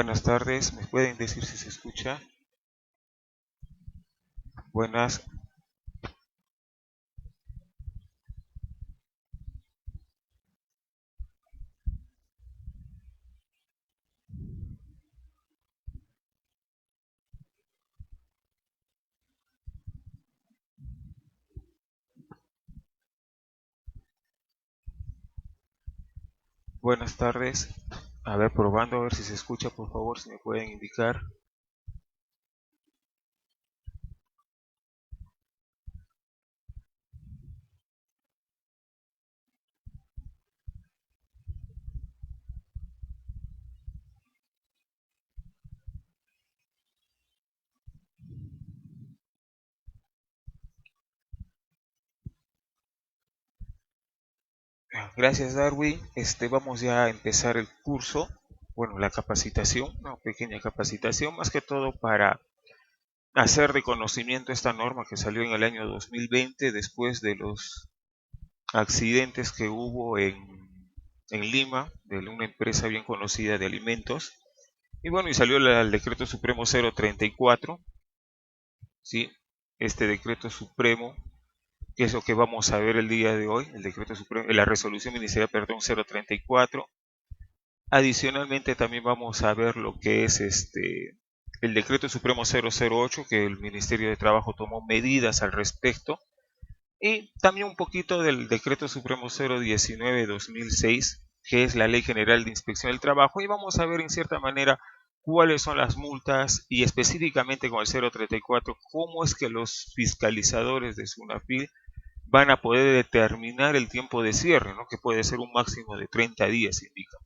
Buenas tardes, ¿me pueden decir si se escucha? Buenas, buenas tardes. A ver, probando a ver si se escucha, por favor, si me pueden indicar. Gracias, Darwin. Vamos ya a empezar el curso. Bueno, la capacitación, una pequeña capacitación, más que todo para hacer de conocimiento esta norma que salió en el año 2020 después de los accidentes que hubo en Lima, de una empresa bien conocida de alimentos. Y bueno, y salió el decreto supremo 034, ¿sí? Este decreto supremo, que es lo que vamos a ver el día de hoy, el decreto supremo, la resolución ministerial, perdón, 034. Adicionalmente también vamos a ver lo que es el decreto supremo 008, que el Ministerio de Trabajo tomó medidas al respecto, y también un poquito del decreto supremo 019-2006, que es la Ley General de Inspección del Trabajo, y vamos a ver en cierta manera cuáles son las multas y específicamente con el 034, cómo es que los fiscalizadores de SUNAFIL van a poder determinar el tiempo de cierre, ¿no? Que puede ser un máximo de 30 días, indica.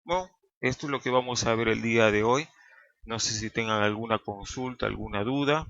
Bueno, esto es lo que vamos a ver el día de hoy. No sé si tengan alguna consulta, alguna duda.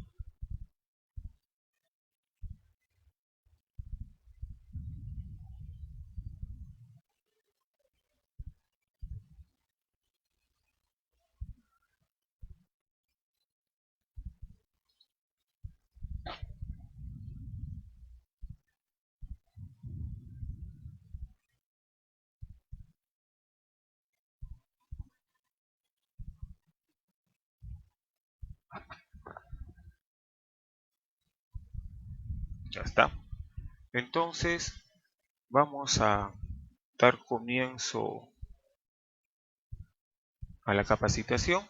Ya está. Entonces, vamos a dar comienzo a la capacitación.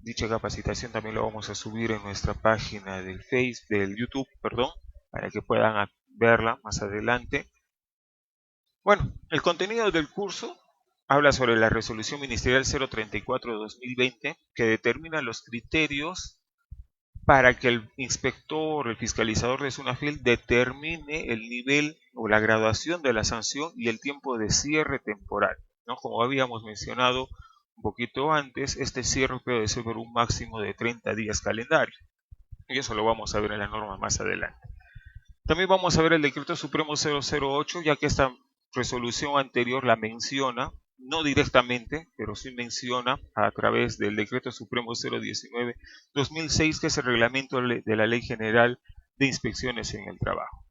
Dicha capacitación también lo vamos a subir en nuestra página del del YouTube, perdón, para que puedan verla más adelante. Bueno, el contenido del curso habla sobre la resolución ministerial 034-2020 que determina los criterios para que el inspector, el fiscalizador de SUNAFIL determine el nivel o la graduación de la sanción y el tiempo de cierre temporal, ¿no? Como habíamos mencionado un poquito antes, este cierre puede ser por un máximo de 30 días calendarios. Y eso lo vamos a ver en la norma más adelante. También vamos a ver el decreto supremo 008, ya que esta resolución anterior la menciona, no directamente, pero sí menciona a través del decreto supremo 019-2006, que es el reglamento de la Ley General de Inspecciones en el Trabajo.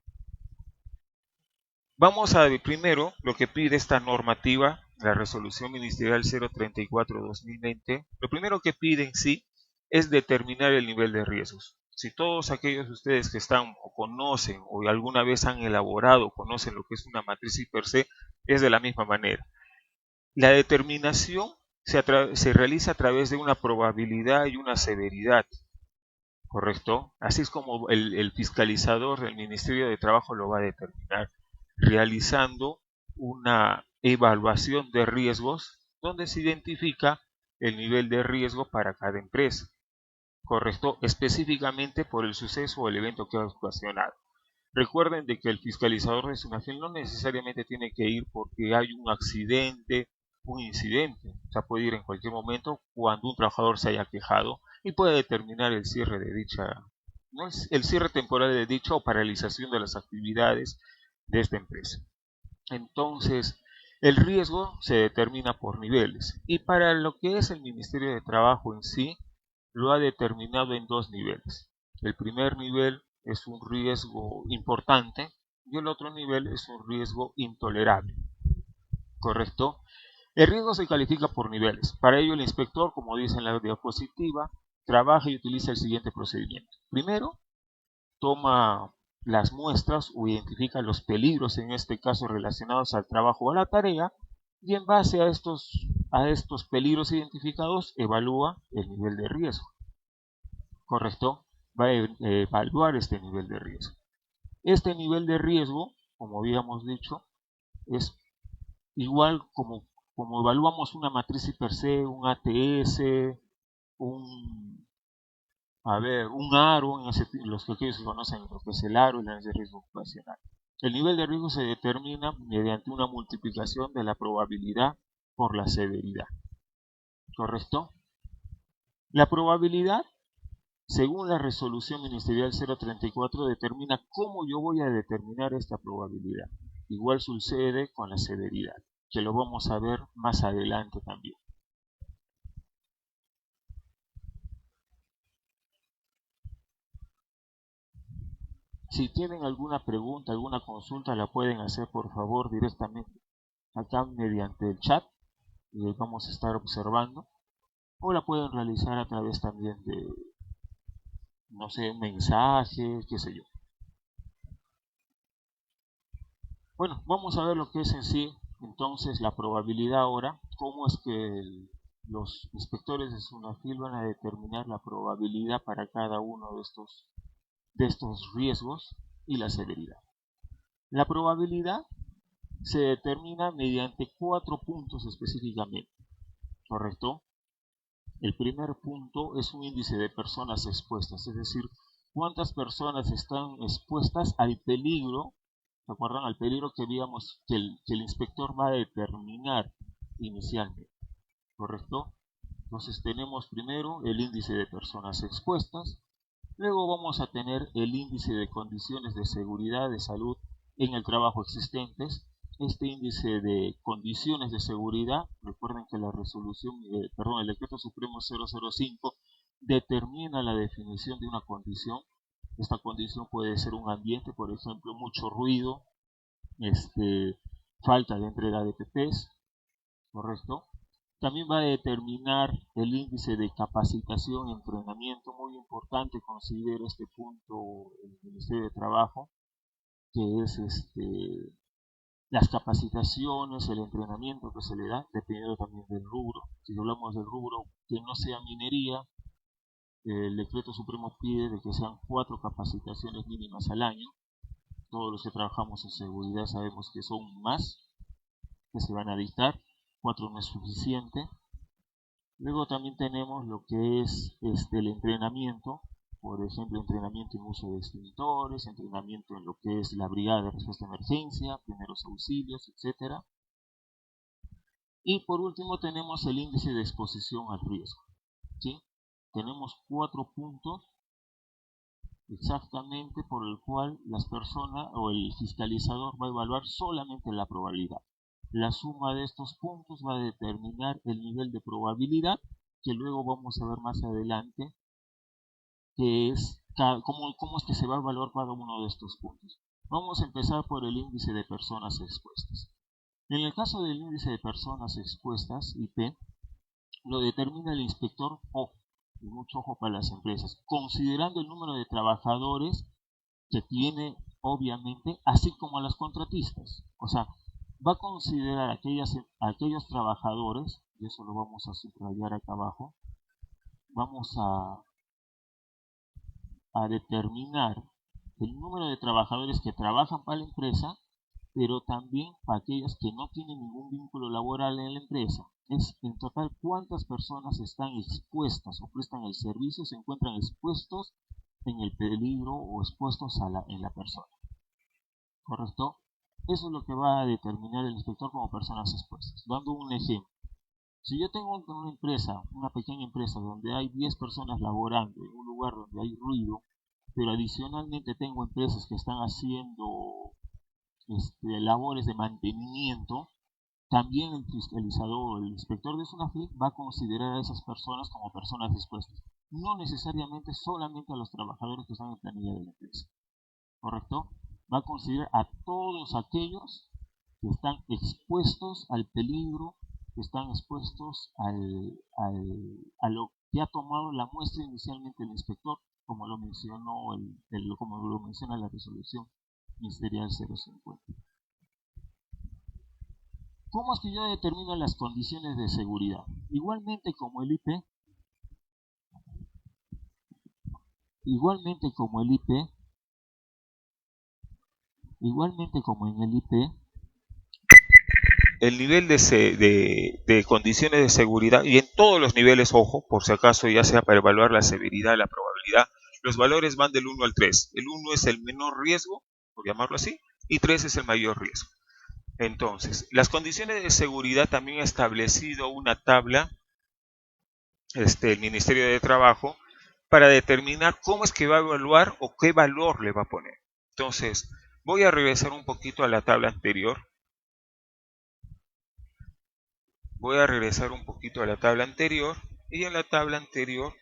Vamos a ver primero lo que pide esta normativa, la resolución ministerial 034-2020. Lo primero que pide en sí es determinar el nivel de riesgos. Si todos aquellos de ustedes que están o conocen o alguna vez han elaborado, conocen lo que es una matriz I per se, es de la misma manera. La determinación se realiza a través de una probabilidad y una severidad, ¿correcto? Así es como el fiscalizador del Ministerio de Trabajo lo va a determinar, realizando una evaluación de riesgos donde se identifica el nivel de riesgo para cada empresa, ¿correcto? Específicamente por el suceso o el evento que ha ocasionado. Recuerden de que el fiscalizador de SUNAFIL no necesariamente tiene que ir porque hay un accidente, un incidente. O sea, puede ir en cualquier momento cuando un trabajador se haya quejado y puede determinar el cierre de dicha, ¿no? El cierre temporal de dicha o paralización de las actividades de esta empresa. Entonces, el riesgo se determina por niveles y para lo que es el Ministerio de Trabajo en sí, lo ha determinado en dos niveles. El primer nivel es un riesgo importante y el otro nivel es un riesgo intolerable, ¿correcto? El riesgo se califica por niveles. Para ello el inspector, como dice en la diapositiva, trabaja y utiliza el siguiente procedimiento. Primero, toma las muestras o identifica los peligros, en este caso relacionados al trabajo o a la tarea, y en base a estos peligros identificados evalúa el nivel de riesgo. ¿Correcto? Va a evaluar este nivel de riesgo. Este nivel de riesgo, como habíamos dicho, es igual como evaluamos una matriz per se, un ATS, un aro, los que aquellos que conocen lo que es el aro, el análisis de riesgo ocupacional. El nivel de riesgo se determina mediante una multiplicación de la probabilidad por la severidad. ¿Correcto? La probabilidad, según la resolución ministerial 034, determina cómo yo voy a determinar esta probabilidad. Igual sucede con la severidad, que lo vamos a ver más adelante también. Si tienen alguna pregunta, alguna consulta, la pueden hacer por favor directamente acá mediante el chat y vamos a estar observando, o la pueden realizar a través también de, no sé, un mensaje, qué sé yo. Bueno, vamos a ver lo que es en sí entonces la probabilidad ahora, cómo es que los inspectores de SUNAFIL van a determinar la probabilidad para cada uno de estos riesgos y la severidad. La probabilidad se determina mediante 4 puntos específicamente, ¿correcto? El primer punto es un índice de personas expuestas, es decir, cuántas personas están expuestas al peligro, ¿se acuerdan? Al peligro que vimos que el inspector va a determinar inicialmente, ¿correcto? Entonces tenemos primero el índice de personas expuestas, luego vamos a tener el índice de condiciones de seguridad de salud en el trabajo existentes. Este índice de condiciones de seguridad, recuerden que la resolución, el decreto supremo 005 determina la definición de una condición. Esta condición puede ser un ambiente, por ejemplo, mucho ruido, falta de entrega de PPs, ¿correcto? También va a determinar el índice de capacitación y entrenamiento, muy importante, considero este punto el Ministerio de Trabajo, que es las capacitaciones, el entrenamiento que se le da, dependiendo también del rubro. Si hablamos del rubro que no sea minería, el decreto supremo pide de que sean 4 capacitaciones mínimas al año. Todos los que trabajamos en seguridad sabemos que son más que se van a dictar, 4 no es suficiente. Luego también tenemos lo que es el entrenamiento, por ejemplo, entrenamiento en uso de extintores, entrenamiento en lo que es la brigada de respuesta a emergencia, primeros auxilios, etc. Y por último tenemos el índice de exposición al riesgo. ¿Sí? Tenemos 4 puntos exactamente por el cual las personas o el fiscalizador va a evaluar solamente la probabilidad. La suma de estos puntos va a determinar el nivel de probabilidad, que luego vamos a ver más adelante, que es cómo es que se va a evaluar cada uno de estos puntos. Vamos a empezar por el índice de personas expuestas. En el caso del índice de personas expuestas, IP, lo determina el inspector, y mucho ojo para las empresas, considerando el número de trabajadores que tiene, obviamente, así como a las contratistas. O sea, va a considerar aquellos trabajadores, y eso lo vamos a subrayar acá abajo, vamos a determinar el número de trabajadores que trabajan para la empresa, pero también para aquellos que no tienen ningún vínculo laboral en la empresa. Es en total cuántas personas están expuestas o prestan el servicio, se encuentran expuestos en el peligro o expuestos en la persona. ¿Correcto? Eso es lo que va a determinar el inspector como personas expuestas. Dando un ejemplo. Si yo tengo una empresa, una pequeña empresa donde hay 10 personas laborando en un lugar donde hay ruido, pero adicionalmente tengo empresas que están haciendo labores de mantenimiento, también el fiscalizador o el inspector de SUNAFIL va a considerar a esas personas como personas expuestas, no necesariamente solamente a los trabajadores que están en planilla de la empresa, ¿correcto? Va a considerar a todos aquellos que están expuestos al peligro que están expuestos a lo que ha tomado la muestra inicialmente el inspector, como lo como lo menciona la resolución ministerial 050. ¿Cómo es que yo determino las condiciones de seguridad? Igualmente como el IP, igualmente como en el IP, el nivel de condiciones de seguridad, y en todos los niveles, ojo, por si acaso, ya sea para evaluar la severidad, la probabilidad, los valores van del 1 al 3. El 1 es el menor riesgo, por llamarlo así, y 3 es el mayor riesgo. Entonces, las condiciones de seguridad también ha establecido una tabla, el Ministerio de Trabajo, para determinar cómo es que va a evaluar o qué valor le va a poner. Entonces, voy a regresar un poquito a la tabla anterior. Y en la tabla anterior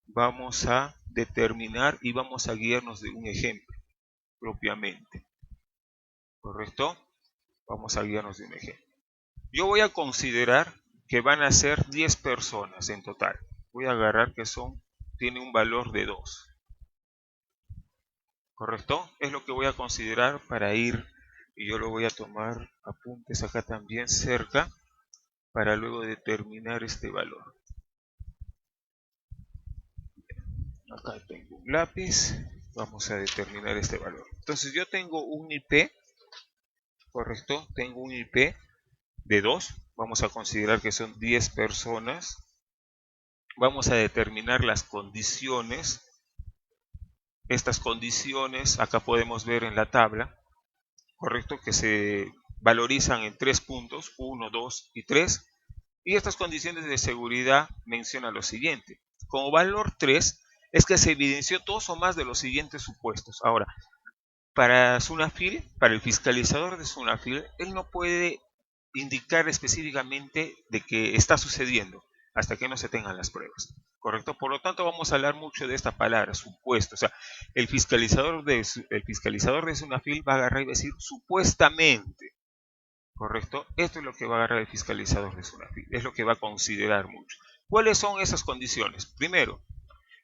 vamos a determinar y vamos a guiarnos de un ejemplo propiamente. ¿Correcto? Vamos a guiarnos de un ejemplo. Yo voy a considerar que van a ser 10 personas en total. Voy a agarrar que tiene un valor de 2. ¿Correcto? Es lo que voy a considerar para ir, y yo lo voy a tomar apuntes acá también cerca, para luego determinar este valor. Acá tengo un lápiz, vamos a determinar este valor. Entonces yo tengo un IP, ¿correcto? Tengo un IP de 2, vamos a considerar que son 10 personas. Vamos a determinar las condiciones. Estas condiciones, acá podemos ver en la tabla, ¿correcto? Que se valorizan en 3 puntos, 1, 2 y 3. Y estas condiciones de seguridad mencionan lo siguiente. Como valor 3 es que se evidenció 2 o más de los siguientes supuestos. Ahora, para SUNAFIL, para el fiscalizador de SUNAFIL, él no puede indicar específicamente de que está sucediendo hasta que no se tengan las pruebas. ¿Correcto? Por lo tanto, vamos a hablar mucho de esta palabra, supuesto. O sea, el fiscalizador de SUNAFIL va a agarrar y va a decir supuestamente. ¿Correcto? Esto es lo que va a agarrar el fiscalizador de SUNAFIL. Es lo que va a considerar mucho. ¿Cuáles son esas condiciones? Primero,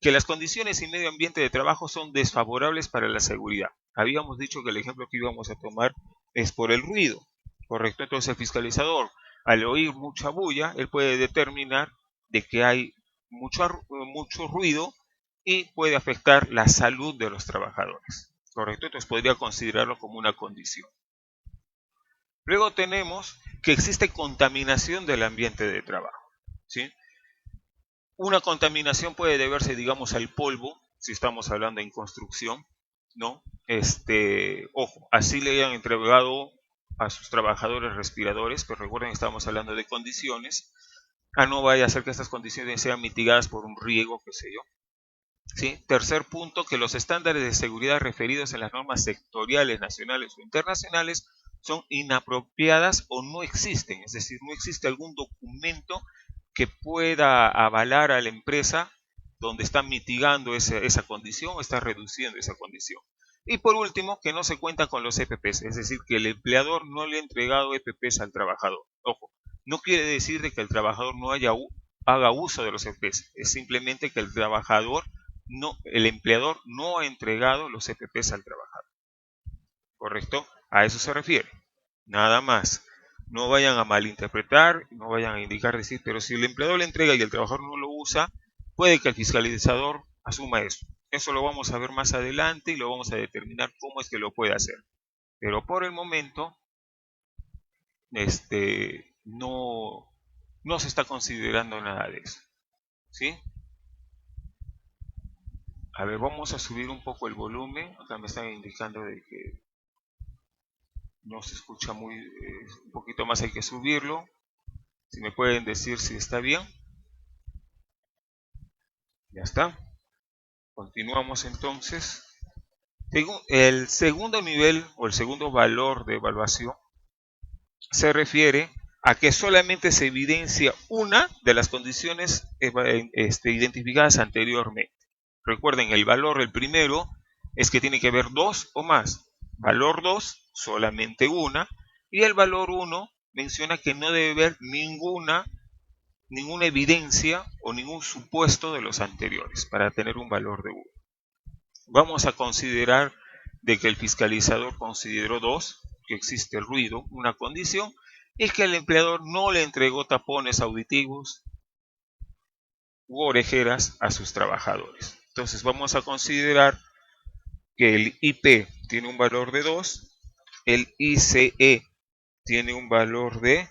que las condiciones y medio ambiente de trabajo son desfavorables para la seguridad. Habíamos dicho que el ejemplo que íbamos a tomar es por el ruido. ¿Correcto? Entonces el fiscalizador, al oír mucha bulla, él puede determinar de que hay mucho ruido y puede afectar la salud de los trabajadores. ¿Correcto? Entonces podría considerarlo como una condición. Luego tenemos que existe contaminación del ambiente de trabajo. ¿Sí? Una contaminación puede deberse, digamos, al polvo, si estamos hablando en construcción, ¿no? Ojo, así le han entregado a sus trabajadores respiradores, pero recuerden que estamos hablando de condiciones. No vaya a ser que estas condiciones sean mitigadas por un riego, qué sé yo. ¿Sí? Tercer punto, que los estándares de seguridad referidos en las normas sectoriales, nacionales o internacionales son inapropiadas o no existen, es decir, no existe algún documento que pueda avalar a la empresa donde está mitigando esa condición o está reduciendo esa condición. Y por último, que no se cuenta con los EPPs, es decir, que el empleador no le ha entregado EPPs al trabajador. Ojo, no quiere decir de que el trabajador no haga uso de los EPPs, es simplemente que el empleador no ha entregado los EPPs al trabajador. ¿Correcto? A eso se refiere. Nada más. No vayan a malinterpretar, no vayan a indicar decir, pero si el empleador le entrega y el trabajador no lo usa, puede que el fiscalizador asuma eso. Eso lo vamos a ver más adelante y lo vamos a determinar cómo es que lo puede hacer. Pero por el momento, no se está considerando nada de eso. ¿Sí? A ver, vamos a subir un poco el volumen. Acá me están indicando de que no se escucha un poquito más, hay que subirlo. Si me pueden decir si está bien. Ya está. Continuamos entonces. El segundo nivel o el segundo valor de evaluación se refiere a que solamente se evidencia una de las condiciones identificadas anteriormente. Recuerden, el primero es que tiene que haber 2 o más. Valor 2, solamente una. Y el valor 1, menciona que no debe haber ninguna evidencia o ningún supuesto de los anteriores para tener un valor de 1. Vamos a considerar de que el fiscalizador consideró 2, que existe ruido, una condición, y que el empleador no le entregó tapones auditivos u orejeras a sus trabajadores. Entonces vamos a considerar que el IP tiene un valor de 2, el ICE tiene un valor de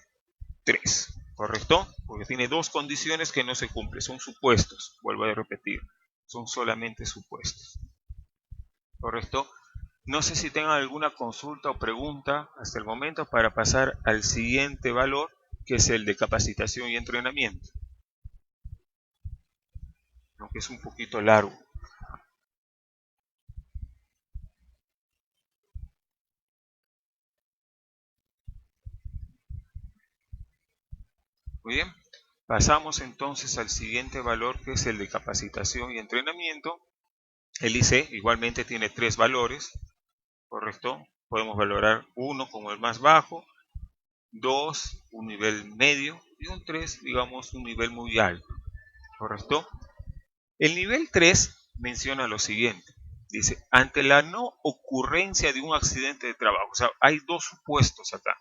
3, ¿correcto? Porque tiene 2 condiciones que no se cumplen, son supuestos, vuelvo a repetir, son solamente supuestos, ¿correcto? No sé si tengan alguna consulta o pregunta hasta el momento para pasar al siguiente valor, que es el de capacitación y entrenamiento, aunque es un poquito largo. Muy bien, pasamos entonces al siguiente valor, que es el de capacitación y entrenamiento. El IC igualmente tiene 3 valores, ¿correcto? Podemos valorar 1 como el más bajo, 2 un nivel medio y un 3, digamos, un nivel muy alto, ¿correcto? El nivel 3 menciona lo siguiente, dice, ante la no ocurrencia de un accidente de trabajo, o sea, hay 2 supuestos acá.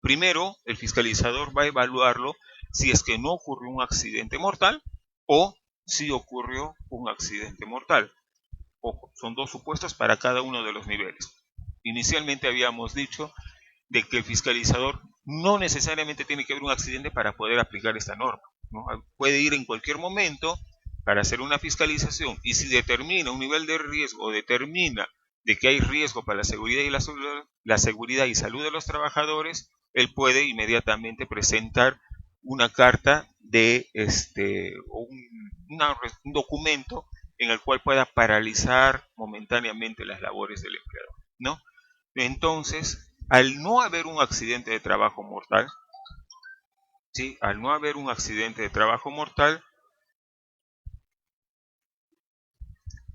Primero, el fiscalizador va a evaluarlo si es que no ocurrió un accidente mortal o si ocurrió un accidente mortal. Ojo, son 2 supuestos para cada uno de los niveles. Inicialmente habíamos dicho de que el fiscalizador no necesariamente tiene que haber un accidente para poder aplicar esta norma, ¿no? Puede ir en cualquier momento para hacer una fiscalización, y si determina un nivel de riesgo o determina de que hay riesgo para la seguridad y salud de los trabajadores, él puede inmediatamente presentar una carta de un documento en el cual pueda paralizar momentáneamente las labores del empleador, ¿no? Entonces, al no haber un accidente de trabajo mortal, ¿sí? Al no haber un accidente de trabajo mortal,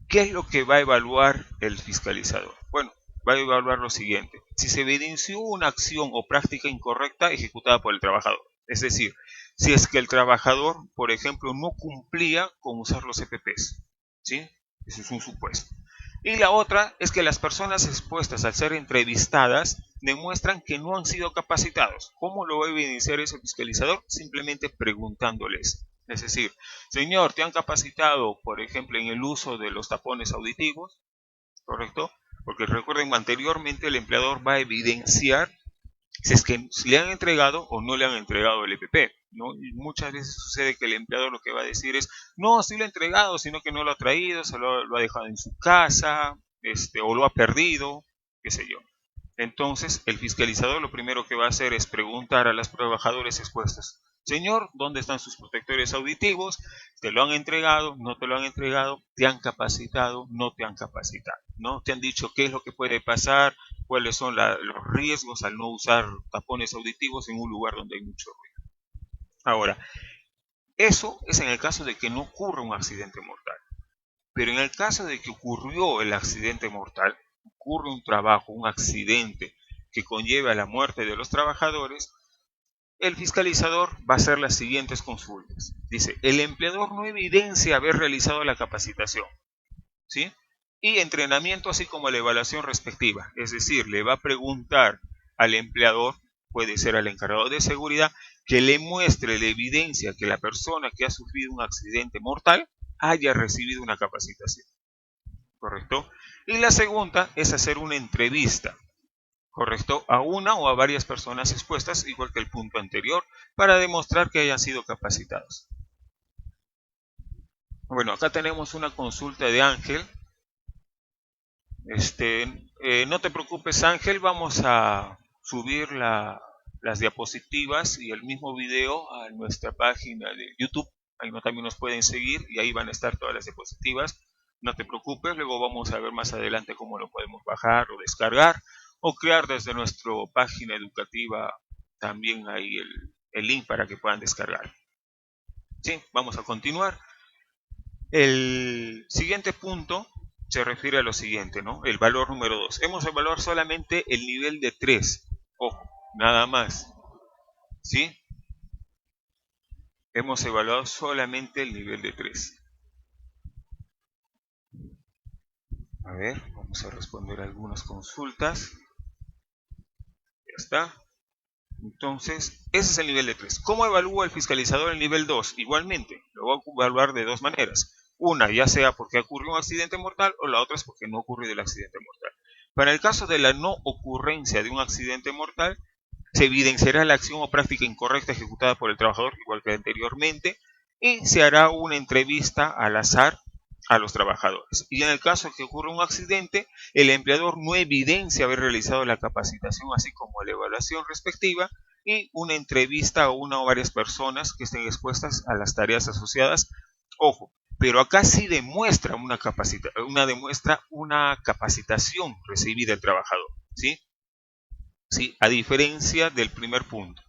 ¿qué es lo que va a evaluar el fiscalizador? Bueno, va a evaluar lo siguiente: si se evidenció una acción o práctica incorrecta ejecutada por el trabajador. Es decir, si es que el trabajador, por ejemplo, no cumplía con usar los EPPs, ¿sí? Ese es un supuesto. Y la otra es que las personas expuestas al ser entrevistadas demuestran que no han sido capacitados. ¿Cómo lo va a evidenciar ese fiscalizador? Simplemente preguntándoles. Es decir, señor, ¿te han capacitado, por ejemplo, en el uso de los tapones auditivos? ¿Correcto? Porque recuerden, anteriormente el empleador va a evidenciar si es que le han entregado o no le han entregado el EPP, ¿no? Y muchas veces sucede que el empleador lo que va a decir es, no, sí lo ha entregado, sino que no lo ha traído, lo ha dejado en su casa, o lo ha perdido, qué sé yo. Entonces, el fiscalizador lo primero que va a hacer es preguntar a los trabajadores expuestos: señor, ¿dónde están sus protectores auditivos? ¿Te lo han entregado? ¿No te lo han entregado? ¿Te han capacitado? ¿No te han capacitado? ¿No? ¿Te han dicho qué es lo que puede pasar? ¿Cuáles son los riesgos al no usar tapones auditivos en un lugar donde hay mucho ruido? Ahora, eso es en el caso de que no ocurra un accidente mortal. Pero en el caso de que ocurrió el accidente mortal, ocurre un trabajo, un accidente que conlleva la muerte de los trabajadores, el fiscalizador va a hacer las siguientes consultas. Dice, el empleador no evidencia haber realizado la capacitación, ¿sí? Y entrenamiento, así como la evaluación respectiva. Es decir, le va a preguntar al empleador, puede ser al encargado de seguridad, que le muestre la evidencia que la persona que ha sufrido un accidente mortal haya recibido una capacitación, ¿correcto? Y la segunda es hacer una entrevista, ¿correcto? A una o a varias personas expuestas, igual que el punto anterior, para demostrar que hayan sido capacitados. Bueno, acá tenemos una consulta de Ángel. No te preocupes, Ángel, vamos a subir las diapositivas y el mismo video a nuestra página de YouTube. Ahí también nos pueden seguir y ahí van a estar todas las diapositivas. No te preocupes, luego vamos a ver más adelante cómo lo podemos bajar o descargar o crear desde nuestra página educativa también ahí el link para que puedan descargar. Sí, vamos a continuar. El siguiente punto se refiere a lo siguiente, ¿no? El valor número 2. Hemos de evaluar solamente el nivel de 3. Ojo, nada más. ¿Sí? Hemos evaluado solamente el nivel de 3. A ver, vamos a responder algunas consultas. Ya está. Entonces, ese es el nivel de 3. ¿Cómo evalúa el fiscalizador el nivel 2? Igualmente, lo va a evaluar de dos maneras. Una, ya sea porque ocurrió un accidente mortal, o la otra es porque no ocurrió el accidente mortal. Para el caso de la no ocurrencia de un accidente mortal, se evidenciará la acción o práctica incorrecta ejecutada por el trabajador, igual que anteriormente, y se hará una entrevista al azar a los trabajadores. Y en el caso de que ocurra un accidente, el empleador no evidencia haber realizado la capacitación, así como la evaluación respectiva, y una entrevista a una o varias personas que estén expuestas a las tareas asociadas. Ojo, pero acá sí demuestra una capacitación recibida el trabajador, ¿sí? ¿Sí? A diferencia del primer punto.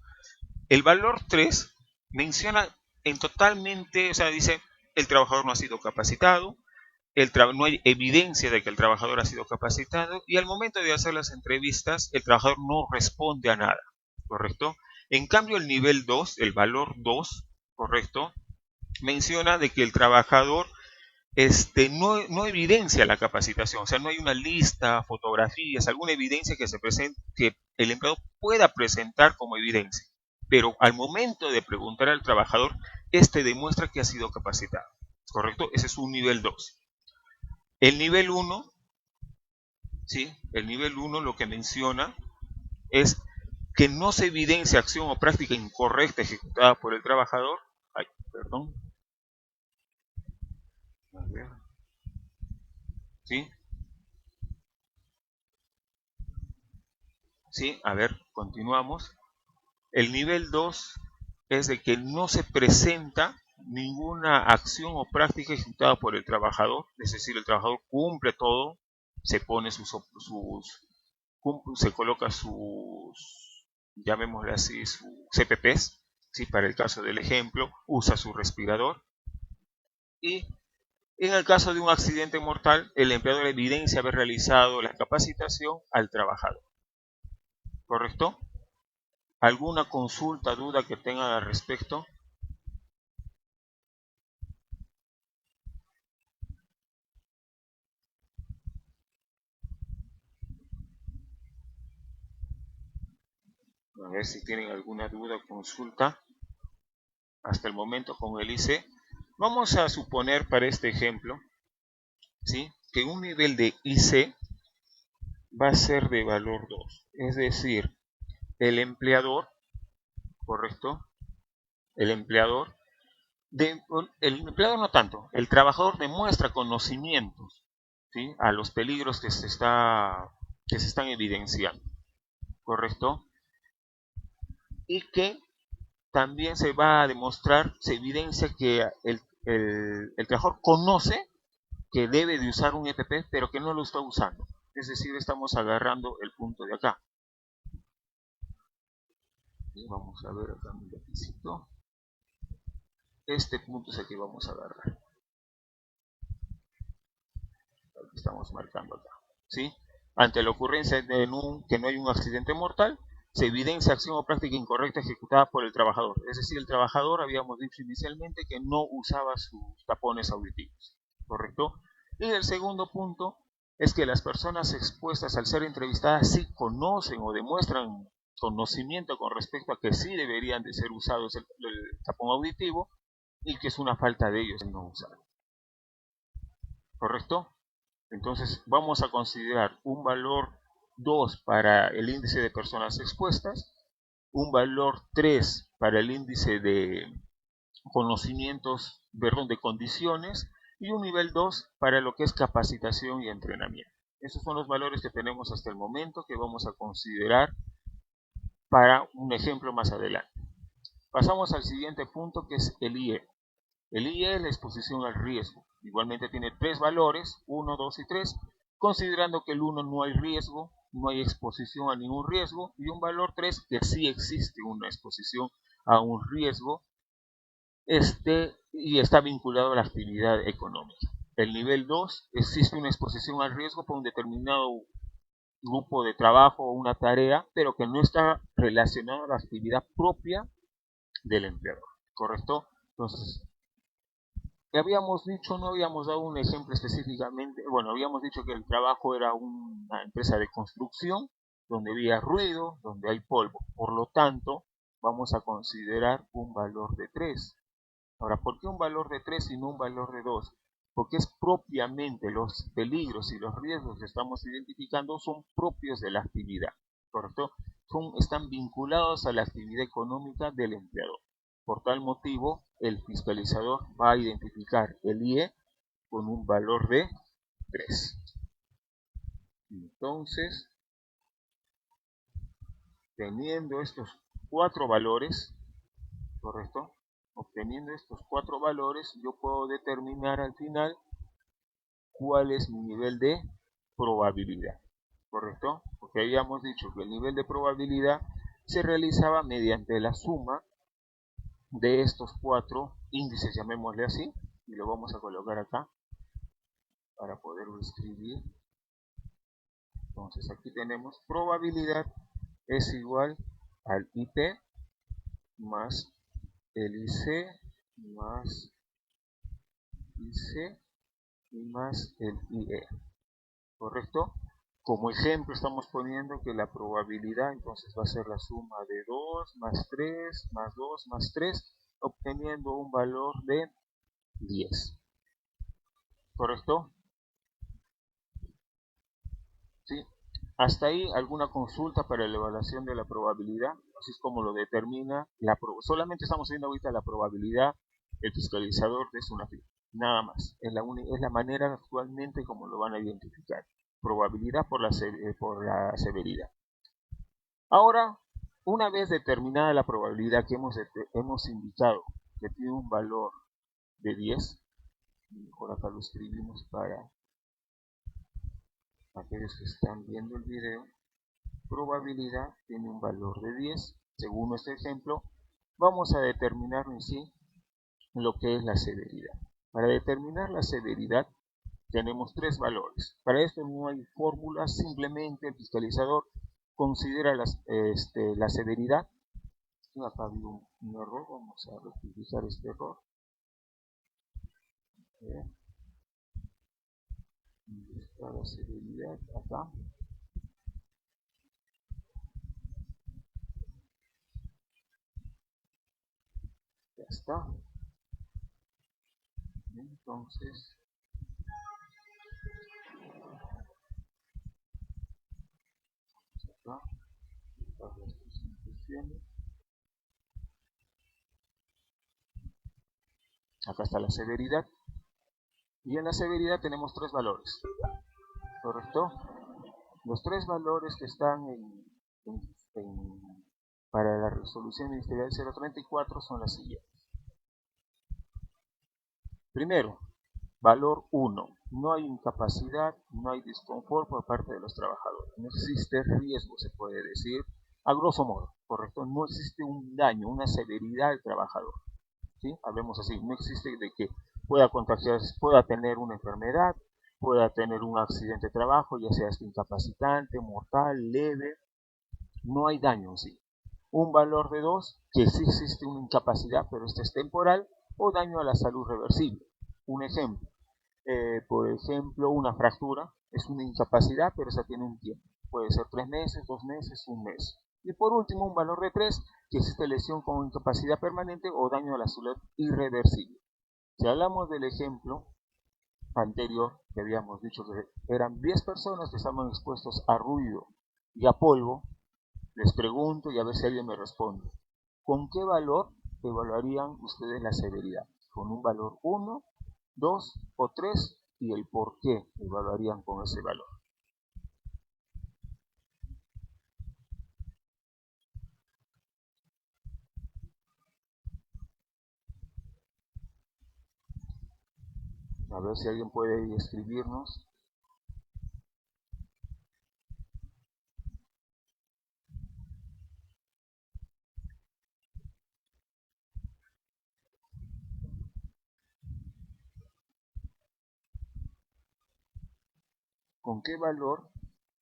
El valor 3 menciona en totalmente, o sea, dice, el trabajador no ha sido capacitado, no hay evidencia de que el trabajador ha sido capacitado, y al momento de hacer las entrevistas, el trabajador no responde a nada, ¿correcto? En cambio, el nivel 2, el valor 2, ¿correcto? Menciona de que el trabajador no evidencia la capacitación, o sea, no hay una lista, fotografías, alguna evidencia que se presente, que el empleado pueda presentar como evidencia. Pero al momento de preguntar al trabajador, este demuestra que ha sido capacitado, ¿correcto? Ese es un nivel 2. El nivel 1, ¿sí? El nivel 1 lo que menciona es que no se evidencia acción o práctica incorrecta ejecutada por el trabajador. Ay, perdón. A ver. ¿Sí? ¿Sí? A ver, continuamos. El nivel 2 es de que no se presenta ninguna acción o práctica ejecutada por el trabajador, es decir, el trabajador cumple todo, se pone se coloca sus, llamémosle así, sus CPPs, ¿sí? Para el caso del ejemplo, usa su respirador, y en el caso de un accidente mortal, el empleador evidencia haber realizado la capacitación al trabajador, ¿correcto? ¿Alguna consulta, duda que tenga al respecto? A ver si tienen alguna duda o consulta hasta el momento con el IC. Vamos a suponer para este ejemplo, ¿sí?, que un nivel de IC va a ser de valor 2. Es decir, el empleador, ¿correcto? El empleador, el empleador no tanto, el trabajador demuestra conocimientos, ¿sí?, a los peligros que se están evidenciando, ¿correcto? Y que también se va a demostrar, se evidencia que el trabajador conoce que debe de usar un EPP, pero que no lo está usando. Es decir, estamos agarrando el punto de acá. Y vamos a ver acá mi lapicito. Este punto es el que vamos a agarrar. El que estamos marcando acá. ¿Sí? Ante la ocurrencia de que no hay un accidente mortal, se evidencia acción o práctica incorrecta ejecutada por el trabajador. Es decir, el trabajador, habíamos dicho inicialmente, que no usaba sus tapones auditivos. ¿Correcto? Y el segundo punto es que las personas expuestas al ser entrevistadas sí conocen o demuestran conocimiento con respecto a que sí deberían de ser usados el tapón auditivo, y que es una falta de ellos el no usarlo. ¿Correcto? Entonces vamos a considerar un valor 2 para el índice de personas expuestas, un valor 3 para el índice de conocimientos, perdón, de condiciones, y un nivel 2 para lo que es capacitación y entrenamiento. Esos son los valores que tenemos hasta el momento, que vamos a considerar para un ejemplo más adelante. Pasamos al siguiente punto, que es el IE. El IE es la exposición al riesgo. Igualmente tiene 3 valores, 1, 2 y 3, considerando que el 1 no hay riesgo, no hay exposición a ningún riesgo, y un valor 3 que sí existe una exposición a un riesgo, y está vinculado a la actividad económica. El nivel 2, existe una exposición al riesgo por un determinado grupo de trabajo o una tarea, pero que no está relacionado a la actividad propia del empleador, ¿correcto? Entonces, ¿qué habíamos dicho? No habíamos dado un ejemplo específicamente. Bueno, habíamos dicho que el trabajo era una empresa de construcción, donde había ruido, donde hay polvo. Por lo tanto, vamos a considerar un valor de 3. Ahora, ¿por qué un valor de 3 y no un valor de 2? Porque es propiamente los peligros y los riesgos que estamos identificando son propios de la actividad, ¿correcto? Están vinculados a la actividad económica del empleador. Por tal motivo, el fiscalizador va a identificar el IE con un valor de 3. Entonces, teniendo estos 4 valores, ¿correcto? Obteniendo estos 4 valores, yo puedo determinar al final cuál es mi nivel de probabilidad, ¿correcto? Porque habíamos dicho que el nivel de probabilidad se realizaba mediante la suma de estos 4 índices, llamémosle así, y lo vamos a colocar acá para poderlo escribir. Entonces aquí tenemos probabilidad es igual al IP más el IC más IC y más el IE, ¿correcto? Como ejemplo estamos poniendo que la probabilidad entonces va a ser la suma de 2 más 3 más 2 más 3, obteniendo un valor de 10, ¿correcto? ¿Sí? Hasta ahí alguna consulta para la evaluación de la probabilidad, así es como lo determina, solamente estamos viendo ahorita la probabilidad, el fiscalizador es una firma, nada más, es la manera actualmente como lo van a identificar, probabilidad por la severidad. Ahora, una vez determinada la probabilidad que hemos indicado que tiene un valor de 10, mejor acá lo escribimos para aquellos que están viendo el video, probabilidad tiene un valor de 10, según nuestro ejemplo, vamos a determinar en sí lo que es la severidad. Para determinar la severidad tenemos 3 valores. Para esto no hay fórmulas, simplemente el fiscalizador considera la severidad. Acá había un error, vamos a rectificar este error. ¿Dónde está la severidad? Acá. Ya está. Entonces, acá, las presentaciones. Acá está la severidad. Y en la severidad tenemos 3 valores, ¿correcto? Los 3 valores que están para la resolución ministerial 034 son las siguientes. Primero, valor 1. No hay incapacidad, no hay desconfort por parte de los trabajadores. No existe riesgo, se puede decir, a grosso modo, ¿correcto? No existe un daño, una severidad al trabajador. ¿Sí? Hablemos así, no existe de que pueda contagiarse, pueda tener una enfermedad, pueda tener un accidente de trabajo, ya sea incapacitante, mortal, leve, no hay daño en sí. Un valor de 2, que sí existe una incapacidad, pero esta es temporal, o daño a la salud reversible. Un ejemplo, por ejemplo, una fractura es una incapacidad, pero esa tiene un tiempo. Puede ser 3 meses, 2 meses, 1 mes. Y por último, un valor de 3, que existe lesión con incapacidad permanente o daño a la salud irreversible. Si hablamos del ejemplo anterior, que habíamos dicho que eran 10 personas que estaban expuestos a ruido y a polvo, les pregunto y a ver si alguien me responde. ¿Con qué valor evaluarían ustedes la severidad? ¿Con un valor 1, 2 o 3? Y el por qué evaluarían con ese valor. A ver si alguien puede escribirnos. ¿Con qué valor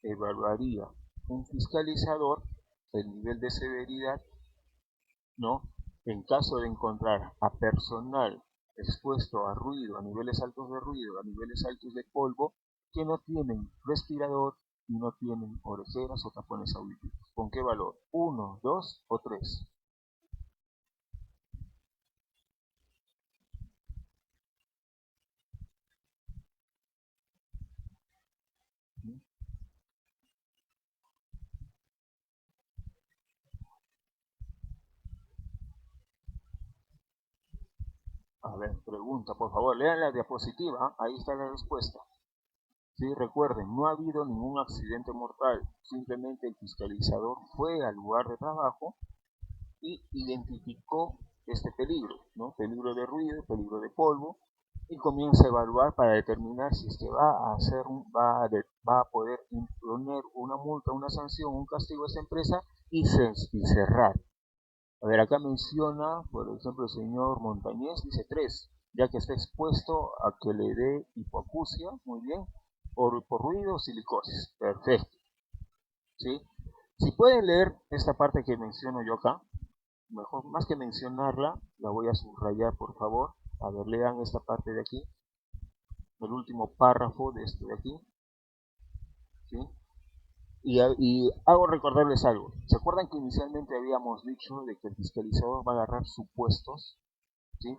evaluaría un fiscalizador el nivel de severidad, ¿no? En caso de encontrar a personal expuesto a ruido, a niveles altos de ruido, a niveles altos de polvo, que no tienen respirador y no tienen orejeras o tapones auditivos. ¿Con qué valor? ¿1, 2 o 3? A ver, pregunta, por favor, lean la diapositiva, ahí está la respuesta. Sí, recuerden, no ha habido ningún accidente mortal, simplemente el fiscalizador fue al lugar de trabajo y identificó este peligro, ¿no? Peligro de ruido, peligro de polvo, y comienza a evaluar para determinar si es que va a poder imponer una multa, una sanción, un castigo a esa empresa y cerrar. A ver, acá menciona, por ejemplo, el señor Montañez, dice 3, ya que está expuesto a que le dé hipoacusia, muy bien, por ruido o silicosis. Perfecto. ¿Sí? Si pueden leer esta parte que menciono yo acá, mejor, más que mencionarla, la voy a subrayar, por favor. A ver, lean esta parte de aquí, el último párrafo de esto de aquí. ¿Sí? Y hago recordarles algo. ¿Se acuerdan que inicialmente habíamos dicho de que el fiscalizador va a agarrar supuestos? ¿Sí?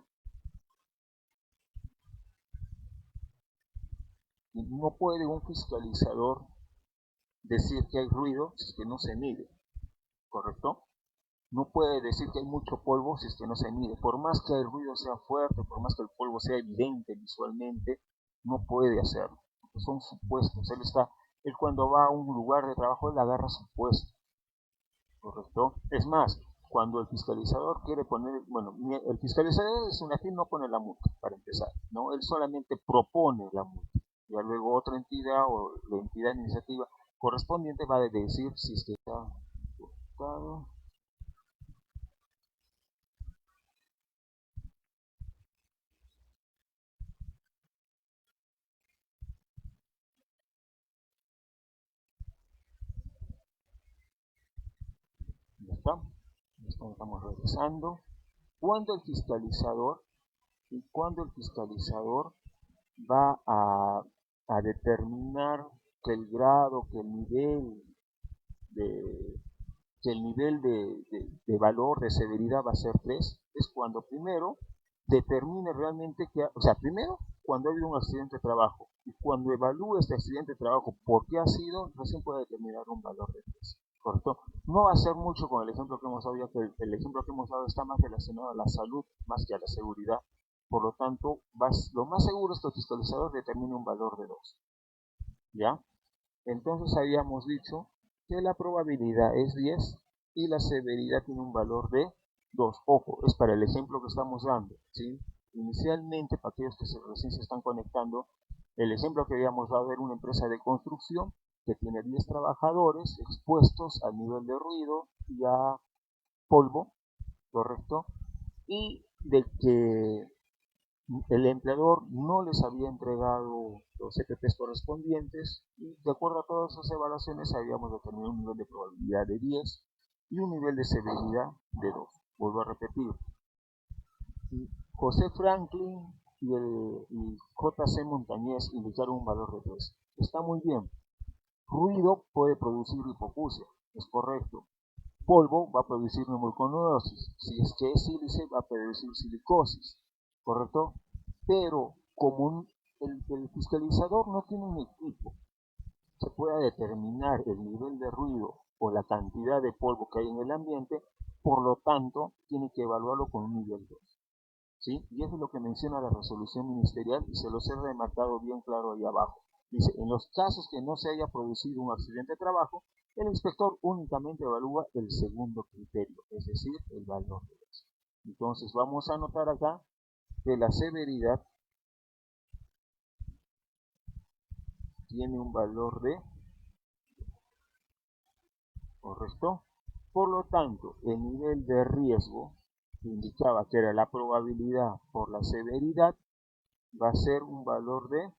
Y no puede un fiscalizador decir que hay ruido si es que no se mide, ¿correcto? No puede decir que hay mucho polvo si es que no se mide. Por más que el ruido sea fuerte, por más que el polvo sea evidente visualmente, no puede hacerlo. Son supuestos. Él cuando va a un lugar de trabajo, él agarra supuestos, ¿correcto? Es más, cuando el fiscalizador quiere poner, bueno, el fiscalizador es una no pone la multa, para empezar, ¿no? Él solamente propone la multa. Ya luego otra entidad o la entidad iniciativa correspondiente va a decir si es que está equivocado. Ya está. Estamos regresando. Cuando el fiscalizador va a determinar que el grado, de, que el nivel de valor de severidad va a ser 3, es cuando primero determine realmente que, o sea, primero cuando ha habido un accidente de trabajo y cuando evalúe este accidente de trabajo por qué ha sido, recién puede determinar un valor de 3. ¿Correcto? No va a ser mucho con el ejemplo que hemos dado, ya que el ejemplo que hemos dado está más relacionado a la salud más que a la seguridad. Por lo tanto, lo más seguro es que el fiscalizador determine un valor de 2. ¿Ya? Entonces habíamos dicho que la probabilidad es 10 y la severidad tiene un valor de 2. Ojo, es para el ejemplo que estamos dando, ¿sí? Inicialmente, para aquellos que recién se están conectando, el ejemplo que habíamos dado era una empresa de construcción que tiene 10 trabajadores expuestos al nivel de ruido y a polvo, ¿correcto? Y de que el empleador no les había entregado los EPPs correspondientes y de acuerdo a todas esas evaluaciones habíamos determinado un nivel de probabilidad de 10 y un nivel de severidad de 2. Vuelvo a repetir. José Franklin y JC Montañez indicaron un valor de 3. Está muy bien. Ruido puede producir hipoacusia, es correcto. Polvo va a producir neumoconidosis. Si es que es sílice, va a producir silicosis, ¿correcto? Pero como el fiscalizador no tiene un equipo que pueda determinar el nivel de ruido o la cantidad de polvo que hay en el ambiente, por lo tanto, tiene que evaluarlo con un nivel 2. ¿Sí? Y eso es lo que menciona la resolución ministerial y se los he remarcado bien claro ahí abajo. Dice, en los casos que no se haya producido un accidente de trabajo, el inspector únicamente evalúa el segundo criterio, es decir, el valor de eso. Entonces vamos a anotar acá que la severidad tiene un valor de, ¿correcto? Por lo tanto, el nivel de riesgo que indicaba que era la probabilidad por la severidad va a ser un valor de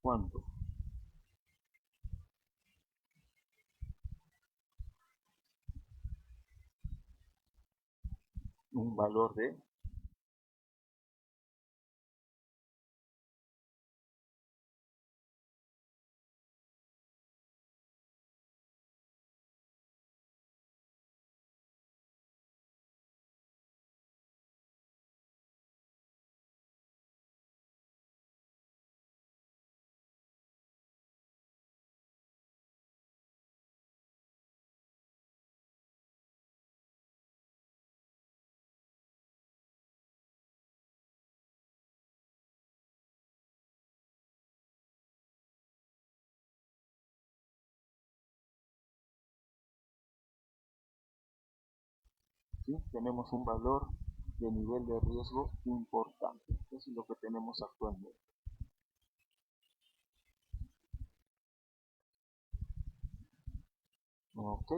¿cuánto? un valor de ¿sí? Tenemos un valor de nivel de riesgo importante. Eso es lo que tenemos actualmente. Ok,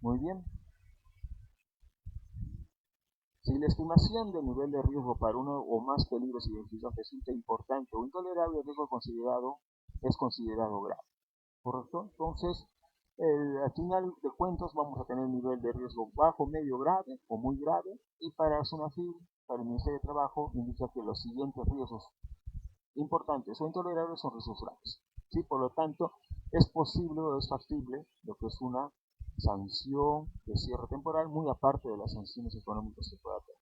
muy bien. Si la estimación del nivel de riesgo para uno o más peligros identificados resulta importante o intolerable, el riesgo es considerado grave. ¿Correcto? Entonces, al final de cuentas vamos a tener nivel de riesgo bajo, medio grave o muy grave, y para SUNAFIL, para el Ministerio de Trabajo, indica que los siguientes riesgos importantes o intolerables son riesgos graves. ¿Sí? Por lo tanto, es posible o es factible lo que es una sanción de cierre temporal, muy aparte de las sanciones económicas que pueda tener.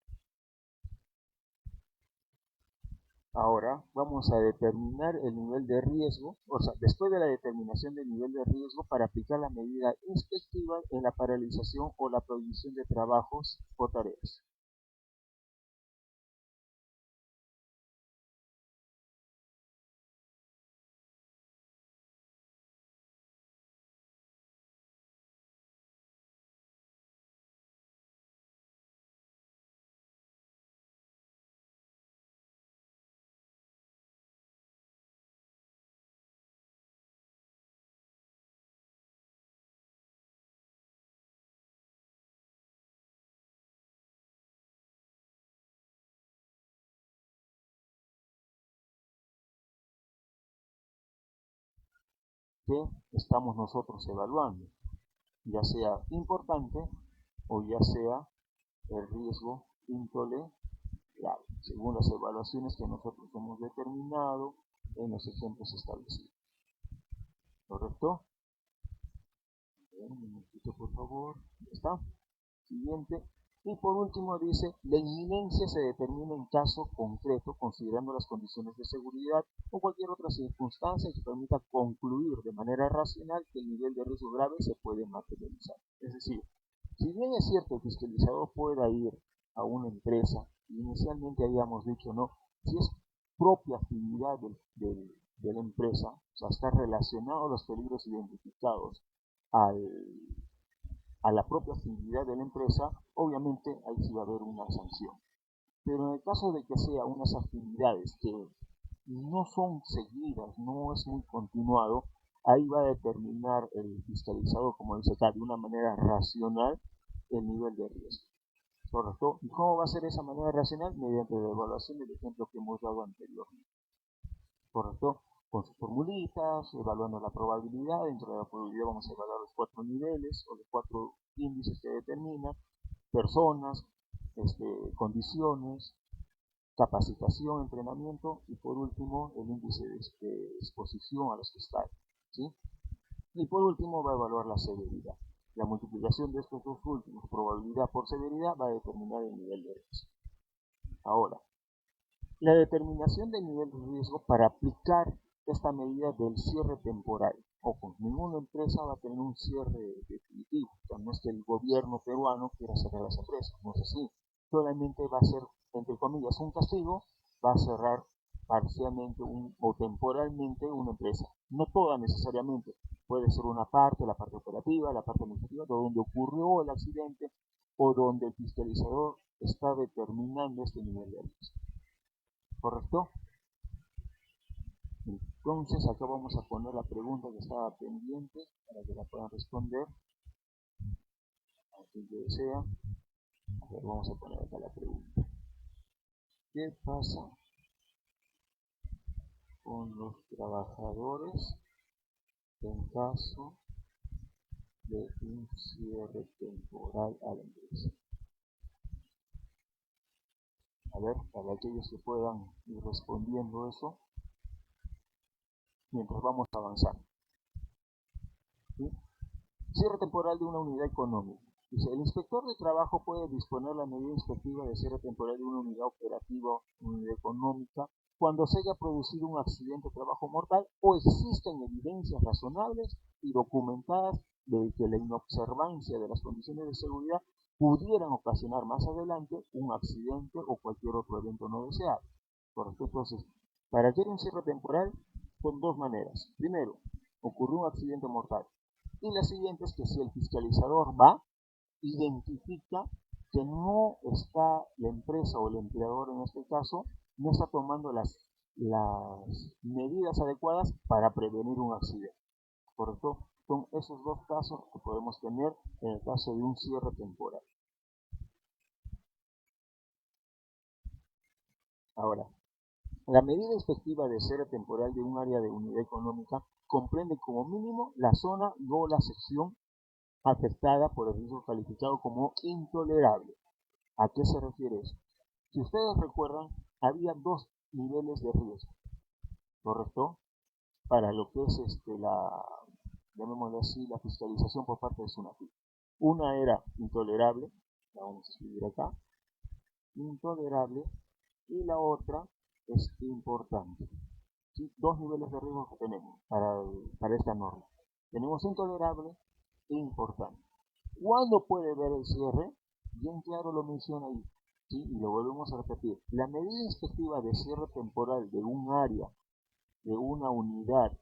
Ahora vamos a determinar el nivel de riesgo, o sea, después de la determinación del nivel de riesgo, para aplicar la medida inspectiva en la paralización o la prohibición de trabajos o tareas. Que estamos nosotros evaluando, ya sea importante o ya sea el riesgo intolerable, según las evaluaciones que nosotros hemos determinado en los ejemplos establecidos. ¿Correcto? Un momentito, por favor. ¿Ya está? Siguiente. Y por último dice, la inminencia se determina en caso concreto considerando las condiciones de seguridad o cualquier otra circunstancia que permita concluir de manera racional que el nivel de riesgo grave se puede materializar. Es decir, si bien es cierto que el fiscalizador pueda ir a una empresa, inicialmente habíamos dicho no, si es propia actividad de la empresa, o sea, está relacionado a los peligros identificados al a la propia actividad de la empresa, obviamente ahí sí va a haber una sanción. Pero en el caso de que sea unas actividades que no son seguidas, no es muy continuado, ahí va a determinar el fiscalizador, como dice acá, de una manera racional el nivel de riesgo. ¿Correcto? ¿Y cómo va a ser esa manera racional? Mediante la evaluación del ejemplo que hemos dado anteriormente. ¿Correcto? Con sus formulitas, evaluando la probabilidad. Dentro de la probabilidad vamos a evaluar los 4 niveles o los 4 índices que determina, personas, condiciones, capacitación, entrenamiento y por último el índice de exposición a los que está. ¿Sí? Y por último va a evaluar la severidad. La multiplicación de estos dos últimos, probabilidad por severidad, va a determinar el nivel de riesgo. Ahora, la determinación del nivel de riesgo para aplicar esta medida del cierre temporal. Ojo, ninguna empresa va a tener un cierre definitivo. O sea, no es que el gobierno peruano quiera cerrar las empresas, no es así. Solamente va a ser, entre comillas, un castigo, va a cerrar parcialmente o temporalmente una empresa. No toda necesariamente. Puede ser una parte, la parte operativa, la parte administrativa, donde ocurrió el accidente o donde el fiscalizador está determinando este nivel de riesgo. ¿Correcto? Entonces acá vamos a poner la pregunta que estaba pendiente para que la puedan responder. A quien que desea. A ver, vamos a poner acá la pregunta. ¿Qué pasa con los trabajadores en caso de un cierre temporal a la empresa? A ver, para aquellos que puedan ir respondiendo eso mientras vamos avanzando. ¿Sí? Cierre temporal de una unidad económica. Dice, el inspector de trabajo puede disponer la medida inspectiva de cierre temporal de una unidad operativa, unidad económica, cuando se haya producido un accidente de trabajo mortal o existen evidencias razonables y documentadas de que la inobservancia de las condiciones de seguridad pudieran ocasionar más adelante un accidente o cualquier otro evento no deseado. Correcto. Entonces, para hacer un cierre temporal son dos maneras. Primero, ocurrió un accidente mortal. Y la siguiente es que si el fiscalizador va, identifica que no está la empresa o el empleador en este caso, no está tomando las medidas adecuadas para prevenir un accidente. ¿Correcto? Son esos dos casos que podemos tener en el caso de un cierre temporal. Ahora, la medida efectiva de cierre temporal de un área de unidad económica comprende como mínimo la zona o la sección afectada por el riesgo calificado como intolerable. ¿A qué se refiere eso? Si ustedes recuerdan, había dos niveles de riesgo, ¿correcto? Para lo que es llamémosle así, la fiscalización por parte de SUNAFIL. Una era intolerable, la vamos a escribir acá, intolerable, y la otra es importante. ¿Sí? Dos niveles de riesgo que tenemos para esta norma. Tenemos intolerable e importante. ¿Cuándo puede ver el cierre? Bien claro lo menciona ahí, ¿sí? Y lo volvemos a repetir. La medida inspectiva de cierre temporal de un área, de una unidad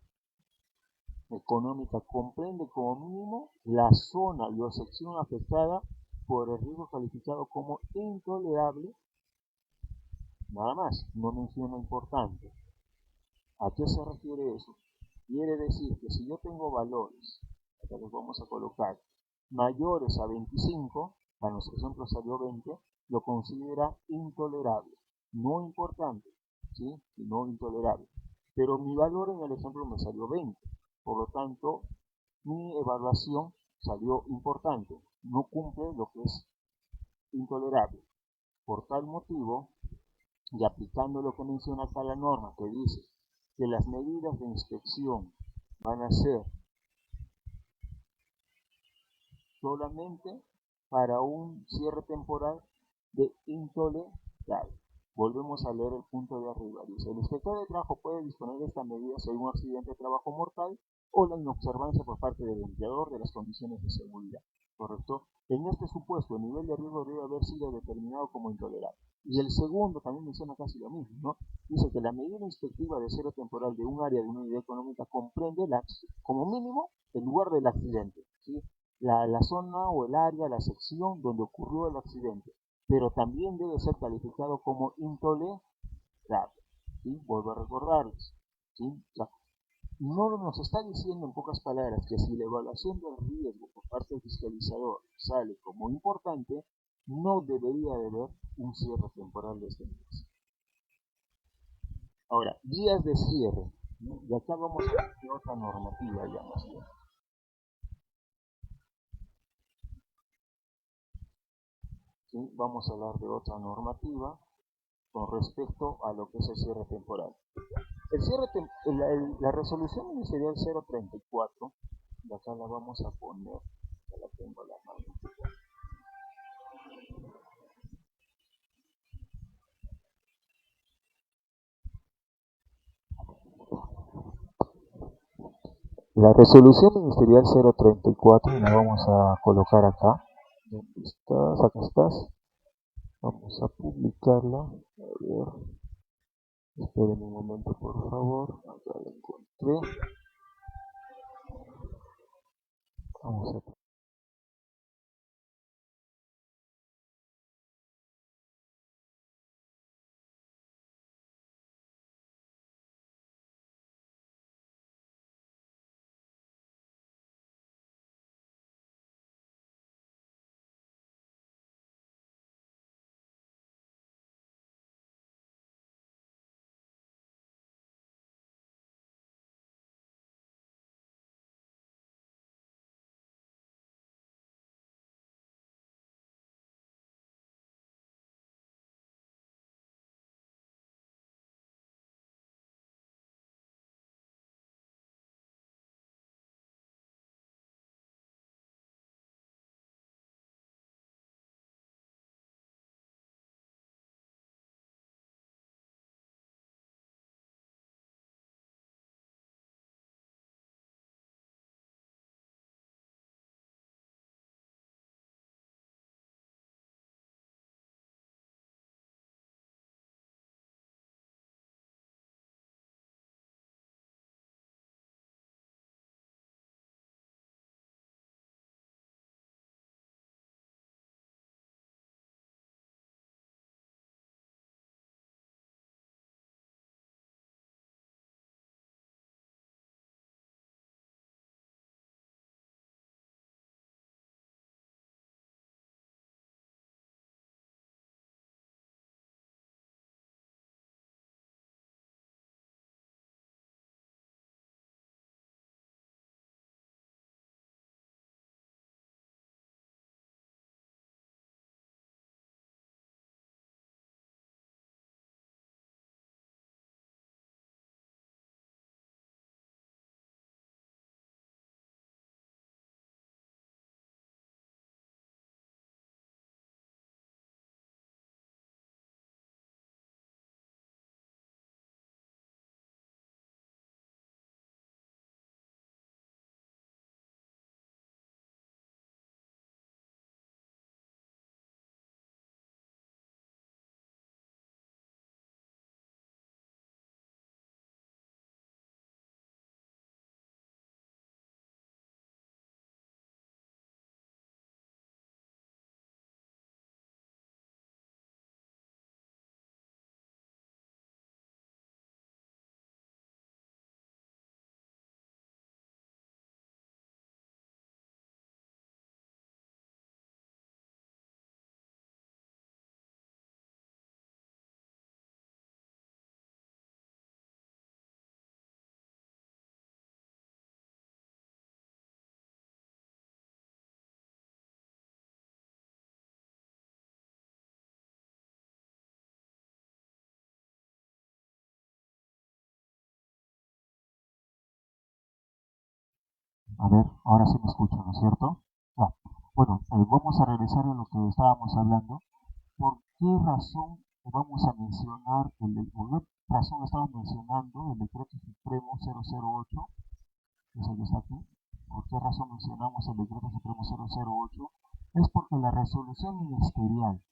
económica, comprende como mínimo la zona o sección afectada por el riesgo calificado como intolerable, nada más, no menciona importante. ¿A qué se refiere eso? Quiere decir que si yo tengo valores, acá los vamos a colocar, mayores a 25, para nuestro ejemplo salió 20, lo considera intolerable, no importante, ¿sí? Sino intolerable. Pero mi valor en el ejemplo me salió 20, por lo tanto, mi evaluación salió importante, no cumple lo que es intolerable. Por tal motivo, y aplicando lo que menciona acá la norma, que dice que las medidas de inspección van a ser solamente para un cierre temporal de intolerable. Volvemos a leer el punto de arriba. Dice, el inspector de trabajo puede disponer de esta medida si hay un accidente de trabajo mortal o la inobservancia por parte del empleador de las condiciones de seguridad. ¿Correcto? En este supuesto, el nivel de riesgo debe haber sido determinado como intolerable. Y el segundo también menciona casi lo mismo, ¿no? Dice que la medida inspectiva de cierre temporal de un área de una unidad económica comprende como mínimo el lugar del accidente, ¿sí? La zona o el área, la sección donde ocurrió el accidente, pero también debe ser calificado como intolerable. ¿Sí? Vuelvo a recordarles. ¿Sí? O sea, no nos está diciendo en pocas palabras que si la evaluación del riesgo por parte del fiscalizador sale como importante, no debería de haber un cierre temporal de esta empresa. Ahora, días de cierre, ¿no? Y acá vamos a ver otra normativa ya más bien. ¿Sí? Vamos a hablar de otra normativa con respecto a lo que es el cierre temporal. La resolución ministerial 034, de acá la vamos a poner, ya la tengo a la mano. La resolución ministerial 034 la vamos a colocar acá. ¿Dónde estás? Acá estás. Vamos a publicarla. A ver. Esperen un momento, por favor. Acá la encontré. Vamos a A ver, ahora sí me escuchan, ¿no es cierto? Ya. Bueno, vamos a regresar a lo que estábamos hablando. ¿Por qué razón vamos a mencionar, por qué razón estamos mencionando el decreto supremo 008, que es el que está aquí? ¿Por qué razón mencionamos el decreto supremo 008? Es porque la resolución ministerial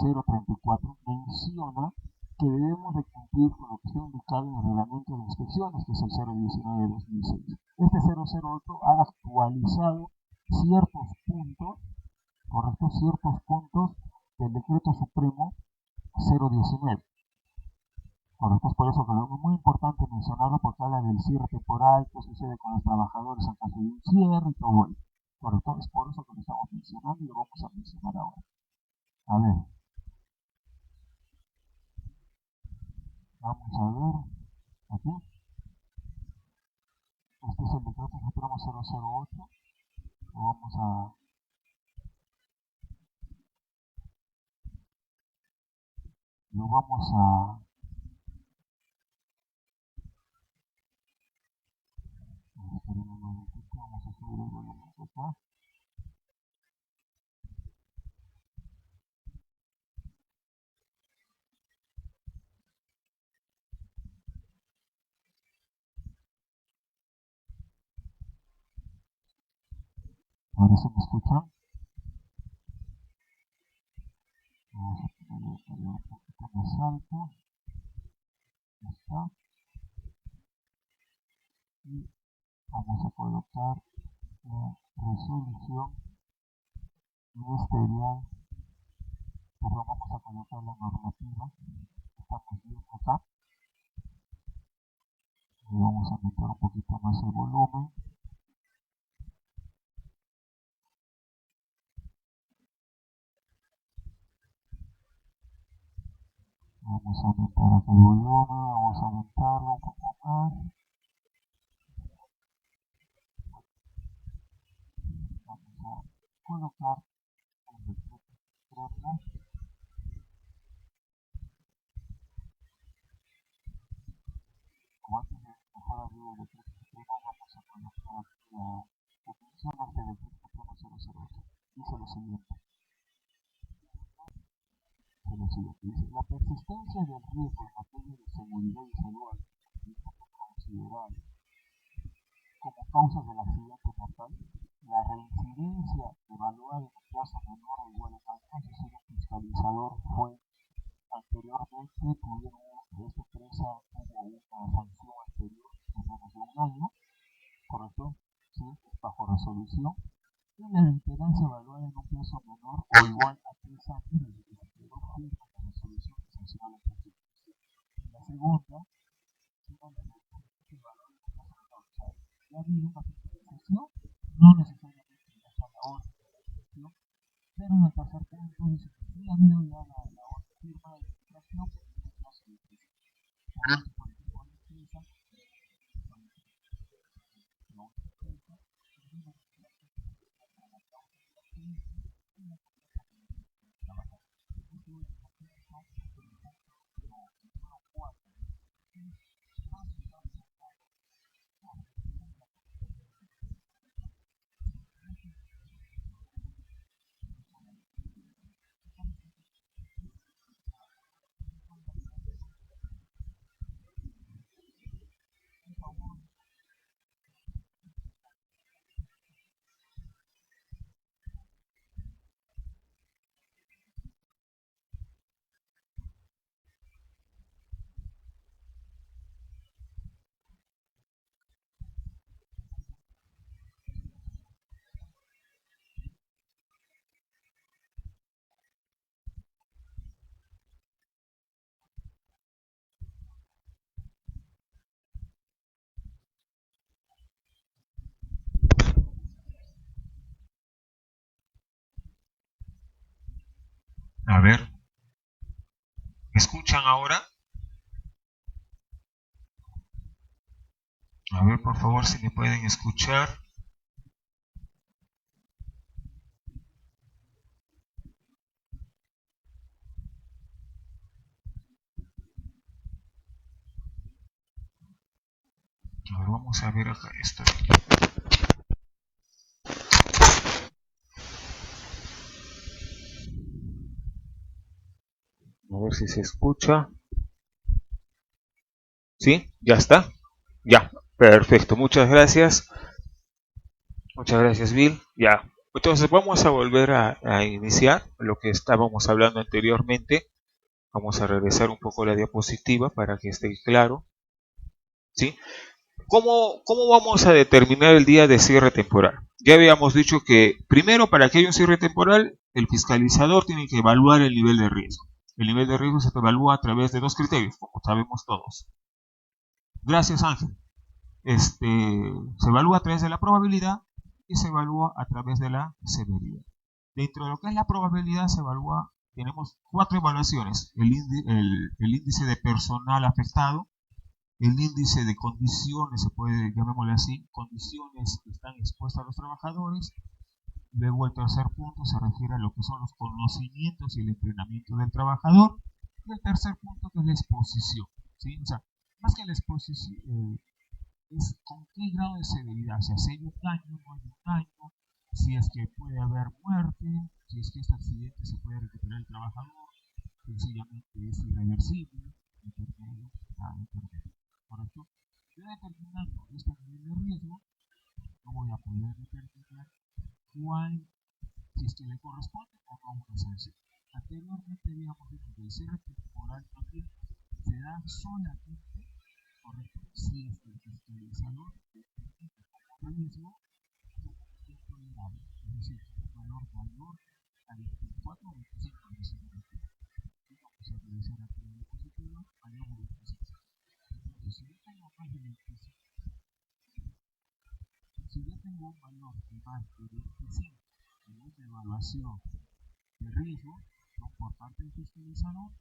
034 menciona que debemos de cumplir con lo que está indicado en el reglamento de inspecciones, que es el 019 de 2006. Este 008 ha actualizado ciertos puntos, correcto, ciertos puntos del decreto supremo 019. Correcto, es por eso que es muy importante mencionarlo, porque habla del cierre temporal, qué sucede con los trabajadores en caso de un cierre y todo ello. Correcto, es por eso que lo estamos mencionando y lo vamos a mencionar ahora. A ver, vamos a ver aquí. Este es el decreto supremo 008. Lo vamos a lo vamos a esperen un momentito, vamos a subir el volumen de acá. Ahora sí me escuchan. Vamos a ponerlo un poquito más alto. Ya está. Y vamos a colocar la resolución ministerial. Perdón, vamos a colocar la normativa. Estamos viendo acá. Y vamos a aumentar un poquito más el volumen. Vamos a aumentar acá el volumen. Vamos a aumentarlo un poco más. Vamos a colocar el decreto supremo. Como antes de dejar arriba el decreto supremo, vamos a colocar la definición de este decreto supremo 008. Dice lo siguiente. Dice, la persistencia del riesgo en materia de seguridad y salud considerable como causa del accidente mortal, la reincidencia evaluada en un plazo menor o igual a años, es decir, un fiscalizador fue anteriormente, tuvieron esta empresa tuvo una sanción anterior de menos de un año, ¿correcto? Sí, bajo resolución. Y la reiterancia evaluada en un plazo menor o igual a 3 años desde que se quedó firme la resolución que sanciona la infracción. La segunda, una de las evaluada en un plazo menor. O sea, ya ha habido una fiscalización, no necesariamente ya está la orden de la infracción, pero en el tercer punto dice que sí ha habido ya la orden firma de la infracción, pero en un plazo de 3 años. Por último, por el tipo de empresa, A ver, ¿me escuchan ahora? A ver, por favor, si me pueden escuchar. A ver, vamos a ver acá esto. A ver si se escucha. ¿Sí? ¿Ya está? Ya, perfecto. Muchas gracias. Muchas gracias, Bill. Ya. Entonces vamos a volver a iniciar lo que estábamos hablando anteriormente. Vamos a regresar un poco la diapositiva para que esté claro. ¿Sí? ¿Cómo vamos a determinar el día de cierre temporal? Ya habíamos dicho que primero, para que haya un cierre temporal, el fiscalizador tiene que evaluar el nivel de riesgo. El nivel de riesgo se evalúa a través de dos criterios, como sabemos todos. Gracias, Ángel. Se evalúa a través de la probabilidad y se evalúa a través de la severidad. Dentro de lo que es la probabilidad se evalúa, tenemos cuatro evaluaciones: el índice de personal afectado, el índice de condiciones, se puede llamémosle así, condiciones que están expuestas a los trabajadores. Luego el tercer punto se refiere a lo que son los conocimientos y el entrenamiento del trabajador. Y el tercer punto, que es la exposición, ¿sí? O sea, más que la exposición, es con qué grado de severidad, o sea, si hay un daño, no hay un daño, si es que puede haber muerte, si es que este accidente se puede recuperar el trabajador, sencillamente es irreversible, intermedio, intermedio. ¿Correcto? Yo determinando este nivel de riesgo, no voy a poder determinar cuál, si es que le corresponde o no una sanción. Anteriormente habíamos dicho que el cierre temporal también se da solamente, correcto, si es que el fiscalizador determina como riesgo intolerable, es decir, un valor mayor a 24 o 25 veces. Vamos a revisar aquí la diapositiva, mayor a 25. Entonces, si yo tengo más de 25, si yo tengo un valor de más de 25 en una evaluación de riesgo, no por parte del fiscalizador,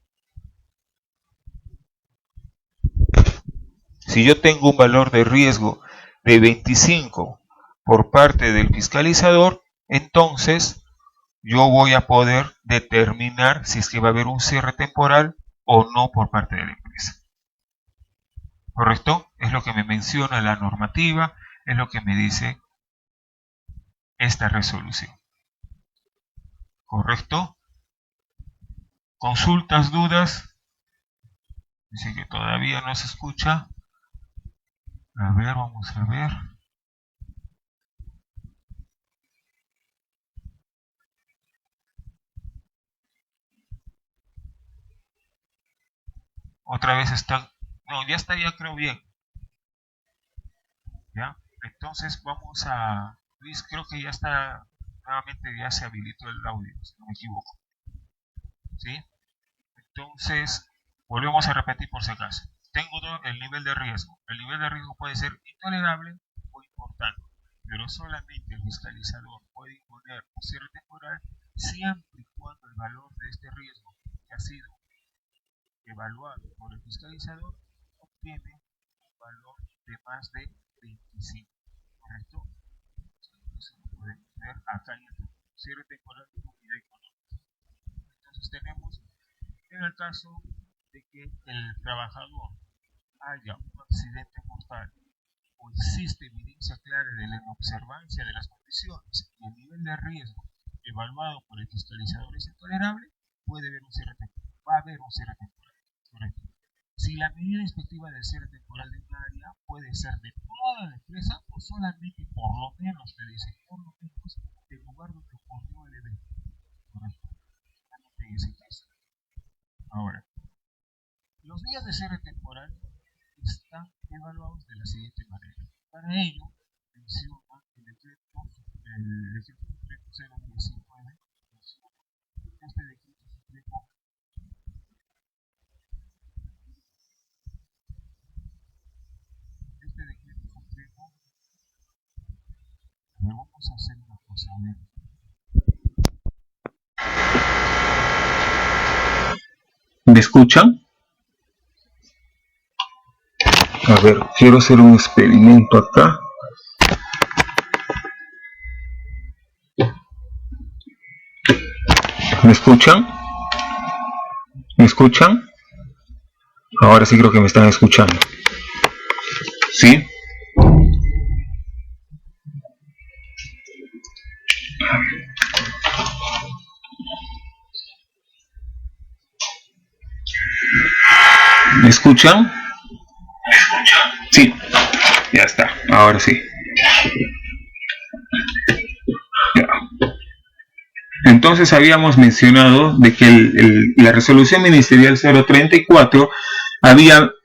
si yo tengo un valor de riesgo de 25 por parte del fiscalizador, entonces yo voy a poder determinar si es que va a haber un cierre temporal o no por parte de la empresa. ¿Correcto? Es lo que me menciona la normativa, es lo que me dice esta resolución. ¿Correcto? ¿Consultas, dudas? Dice que todavía no se escucha. A ver, vamos a ver. Otra vez está... No, ya está, ya creo bien. ¿Ya? Entonces vamos a... Luis, creo que ya está... Nuevamente ya se habilitó el audio, si no me equivoco. ¿Sí? Entonces, volvemos a repetir por si acaso. Tengo el nivel de riesgo. El nivel de riesgo puede ser intolerable o importante, pero solamente el fiscalizador puede imponer un cierre temporal siempre y cuando el valor de este riesgo que ha sido evaluado por el fiscalizador obtiene un valor de más de 25. ¿Correcto? Entonces lo podemos ver acá en el cierre temporal de unidad económica. Entonces tenemos, en el caso de que el trabajador haya un accidente mortal o existe evidencia clara de la inobservancia de las condiciones y el nivel de riesgo evaluado por el fiscalizador es intolerable, puede haber un cierre temporal. Va a haber un cierre temporal. Correcto. Si la medida inspectiva del cierre temporal de un área puede ser de toda la empresa o solamente por lo menos, te dicen, por lo menos del lugar donde ocurrió el evento. Correcto. Solamente en ese caso. Ahora, los días de cierre temporal están evaluados de la siguiente manera. Para ello, menciona el decreto supremo 019, este decreto supremo, a ver, vamos a hacer una cosa, a ver. ¿Me escuchan? A ver, quiero hacer un experimento acá. ¿Me escuchan? ¿Me escuchan? Ahora sí creo que me están escuchando. ¿Sí? ¿Me escuchan? Sí, ya está, ahora sí. Ya. Entonces habíamos mencionado de que la resolución ministerial 034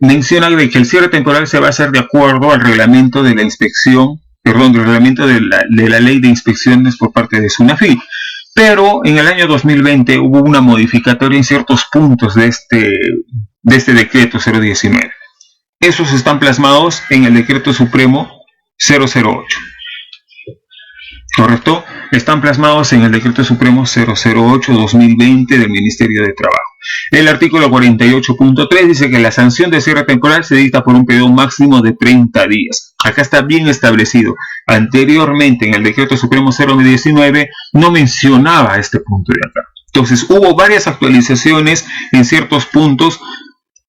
menciona de que el cierre temporal se va a hacer de acuerdo al reglamento de la inspección, del reglamento de la ley de inspecciones por parte de SUNAFIL. Pero en el año 2020 hubo una modificatoria en ciertos puntos de este decreto 019. Esos están plasmados en el decreto supremo 008. ¿Correcto? Están plasmados en el decreto supremo 008-2020 del Ministerio de Trabajo. El artículo 48.3 dice que la sanción de cierre temporal se dicta por un periodo máximo de 30 días. Acá está bien establecido. Anteriormente, en el decreto supremo 019, no mencionaba este punto de acá. Entonces, hubo varias actualizaciones en ciertos puntos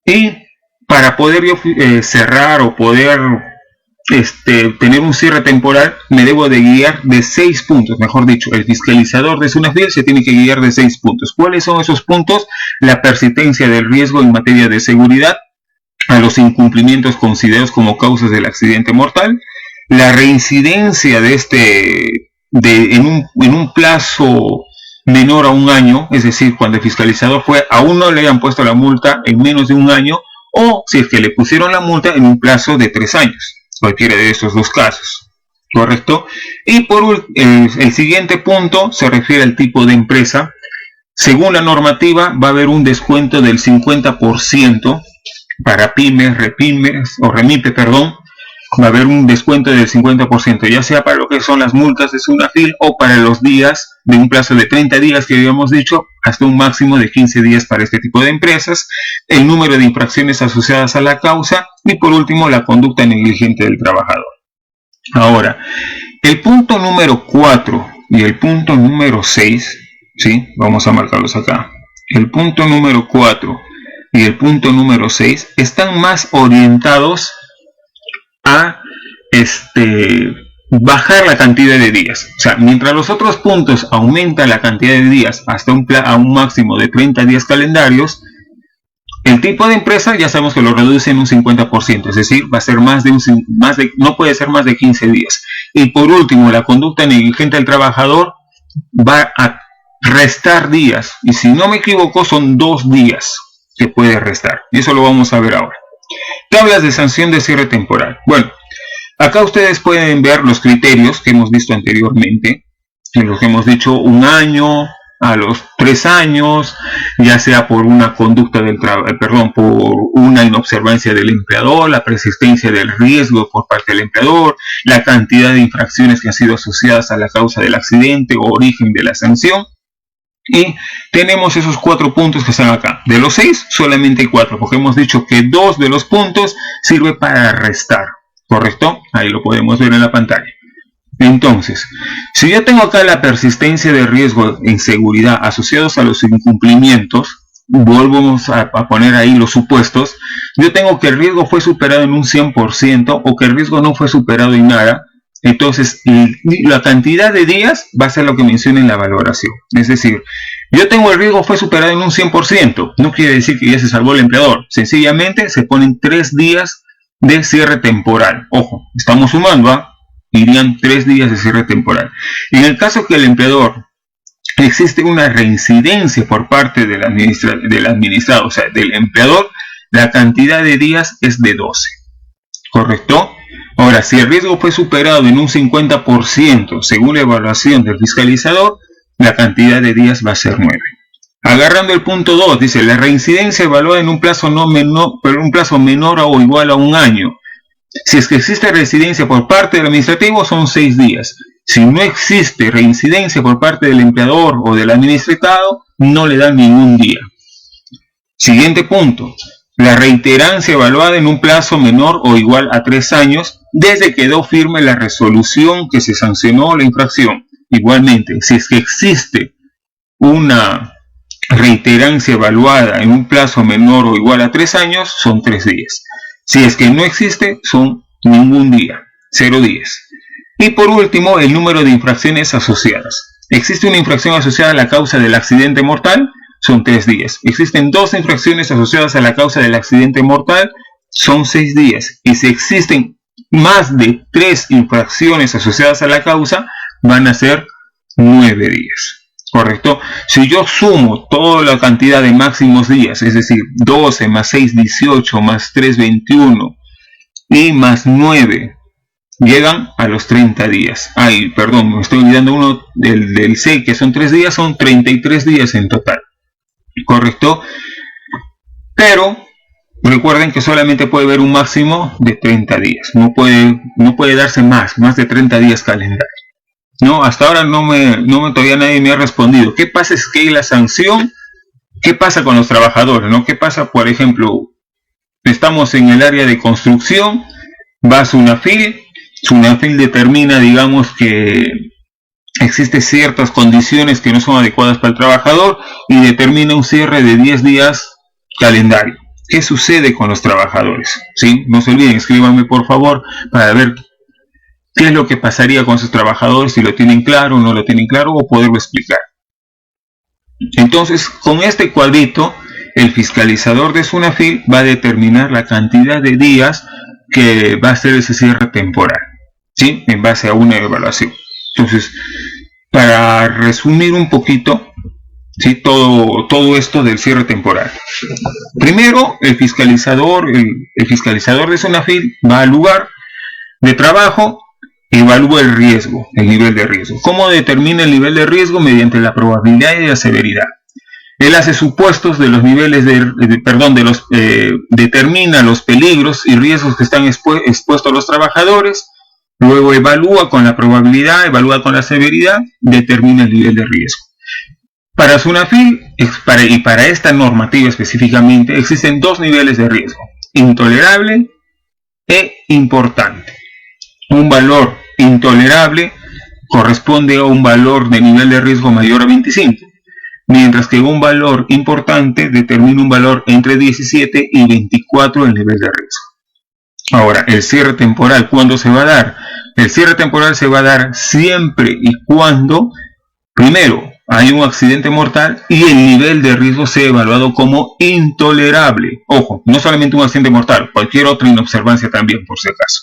y para poder cerrar o poder tener un cierre temporal, me debo de guiar de 6 puntos, mejor dicho, el fiscalizador de SUNAFIL se tiene que guiar de 6 puntos. ¿Cuáles son esos puntos? La persistencia del riesgo en materia de seguridad, a los incumplimientos considerados como causas del accidente mortal, la reincidencia en un plazo menor a un año, es decir, cuando el fiscalizador aún no le hayan puesto la multa en menos de un año, o si es que le pusieron la multa en un plazo de 3 años. Cualquiera de estos dos casos, ¿correcto? Y por el siguiente punto se refiere al tipo de empresa. Según la normativa va a haber un descuento del 50% para pymes, remite, perdón. Va a haber un descuento del 50%, ya sea para lo que son las multas de SUNAFIL o para los días de un plazo de 30 días que habíamos dicho, hasta un máximo de 15 días para este tipo de empresas, el número de infracciones asociadas a la causa y por último la conducta negligente del trabajador. Ahora, el punto número 4 y el punto número 6, ¿sí? Vamos a marcarlos acá. El punto número 4 y el punto número 6 están más orientados a bajar la cantidad de días. O sea, mientras los otros puntos aumentan la cantidad de días hasta a un máximo de 30 días calendarios, el tipo de empresa ya sabemos que lo reduce en un 50%, es decir, va a ser no puede ser más de 15 días. Y por último, la conducta negligente del trabajador va a restar días, y si no me equivoco son 2 días que puede restar, y eso lo vamos a ver ahora. Tablas de sanción de cierre temporal. Bueno, acá ustedes pueden ver los criterios que hemos visto anteriormente, en los que hemos dicho 1 año, a los 3 años, ya sea por una conducta por una inobservancia del empleador, la persistencia del riesgo por parte del empleador, la cantidad de infracciones que han sido asociadas a la causa del accidente o origen de la sanción. Y tenemos esos 4 puntos que están acá. De los 6, solamente 4, porque hemos dicho que 2 de los puntos sirve para restar, ¿correcto? Ahí lo podemos ver en la pantalla. Entonces, si yo tengo acá la persistencia de riesgo en seguridad asociados a los incumplimientos, volvemos a poner ahí los supuestos. Yo tengo que el riesgo fue superado en un 100% o que el riesgo no fue superado en nada. Entonces, la cantidad de días va a ser lo que menciona en la valoración. Es decir, yo tengo el riesgo fue superado en un 100%. No quiere decir que ya se salvó el empleador. Sencillamente se ponen 3 días de cierre temporal. Ojo, estamos sumando, irían 3 días de cierre temporal. En el caso que el empleador existe una reincidencia por parte del administrado, o sea, del empleador, la cantidad de días es de 12. ¿Correcto? Ahora, si el riesgo fue superado en un 50% según la evaluación del fiscalizador, la cantidad de días va a ser 9. Agarrando el punto 2, dice, la reincidencia evaluada en un plazo menor o igual a 1 año. Si es que existe reincidencia por parte del administrativo, son 6 días. Si no existe reincidencia por parte del empleador o del administrado, no le dan ningún día. Siguiente punto. La reiterancia evaluada en un plazo menor o igual a 3 años desde que quedó firme la resolución que se sancionó la infracción. Igualmente, si es que existe una reiterancia evaluada en un plazo menor o igual a 3 años, son 3 días. Si es que no existe, son ningún día, 0 días. Y por último, el número de infracciones asociadas. ¿Existe una infracción asociada a la causa del accidente mortal? son 3 días. Existen 2 infracciones asociadas a la causa del accidente mortal, son 6 días. Y si existen más de 3 infracciones asociadas a la causa, van a ser 9 días. ¿Correcto? Si yo sumo toda la cantidad de máximos días, es decir, 12 más 6, 18, más 3, 21 y más 9, llegan a los 30 días. Ay, perdón, me estoy olvidando uno del C, que son 3 días, son 33 días en total. ¿Correcto? Pero recuerden que solamente puede haber un máximo de 30 días. No puede darse más de 30 días calendario. No, hasta ahora todavía nadie me ha respondido. ¿Qué pasa es que hay la sanción? ¿Qué pasa con los trabajadores? ¿No? ¿Qué pasa, por ejemplo, estamos en el área de construcción, va a Sunafil determina, digamos, que existen ciertas condiciones que no son adecuadas para el trabajador y determina un cierre de 10 días calendario. ¿Qué sucede con los trabajadores? ¿Sí? No se olviden, escríbanme por favor para ver qué es lo que pasaría con sus trabajadores, si lo tienen claro o no lo tienen claro, o poderlo explicar. Entonces, con este cuadrito, el fiscalizador de Sunafil va a determinar la cantidad de días que va a ser ese cierre temporal, ¿sí? En base a una evaluación. Entonces, para resumir un poquito, ¿sí? Todo esto del cierre temporal. Primero, el fiscalizador de Sunafil va al lugar de trabajo, evalúa el riesgo, el nivel de riesgo. ¿Cómo determina el nivel de riesgo? Mediante la probabilidad y la severidad. Él hace supuestos de los niveles determina los peligros y riesgos que están expuestos a los trabajadores, luego evalúa con la probabilidad, evalúa con la severidad, determina el nivel de riesgo. Para Sunafil y para esta normativa específicamente, existen 2 niveles de riesgo: intolerable e importante. Un valor intolerable corresponde a un valor de nivel de riesgo mayor a 25, mientras que un valor importante determina un valor entre 17 y 24 el nivel de riesgo. Ahora, el cierre temporal, ¿cuándo se va a dar? El cierre temporal se va a dar siempre y cuando, primero, hay un accidente mortal y el nivel de riesgo sea evaluado como intolerable. Ojo, no solamente un accidente mortal, cualquier otra inobservancia también, por si acaso.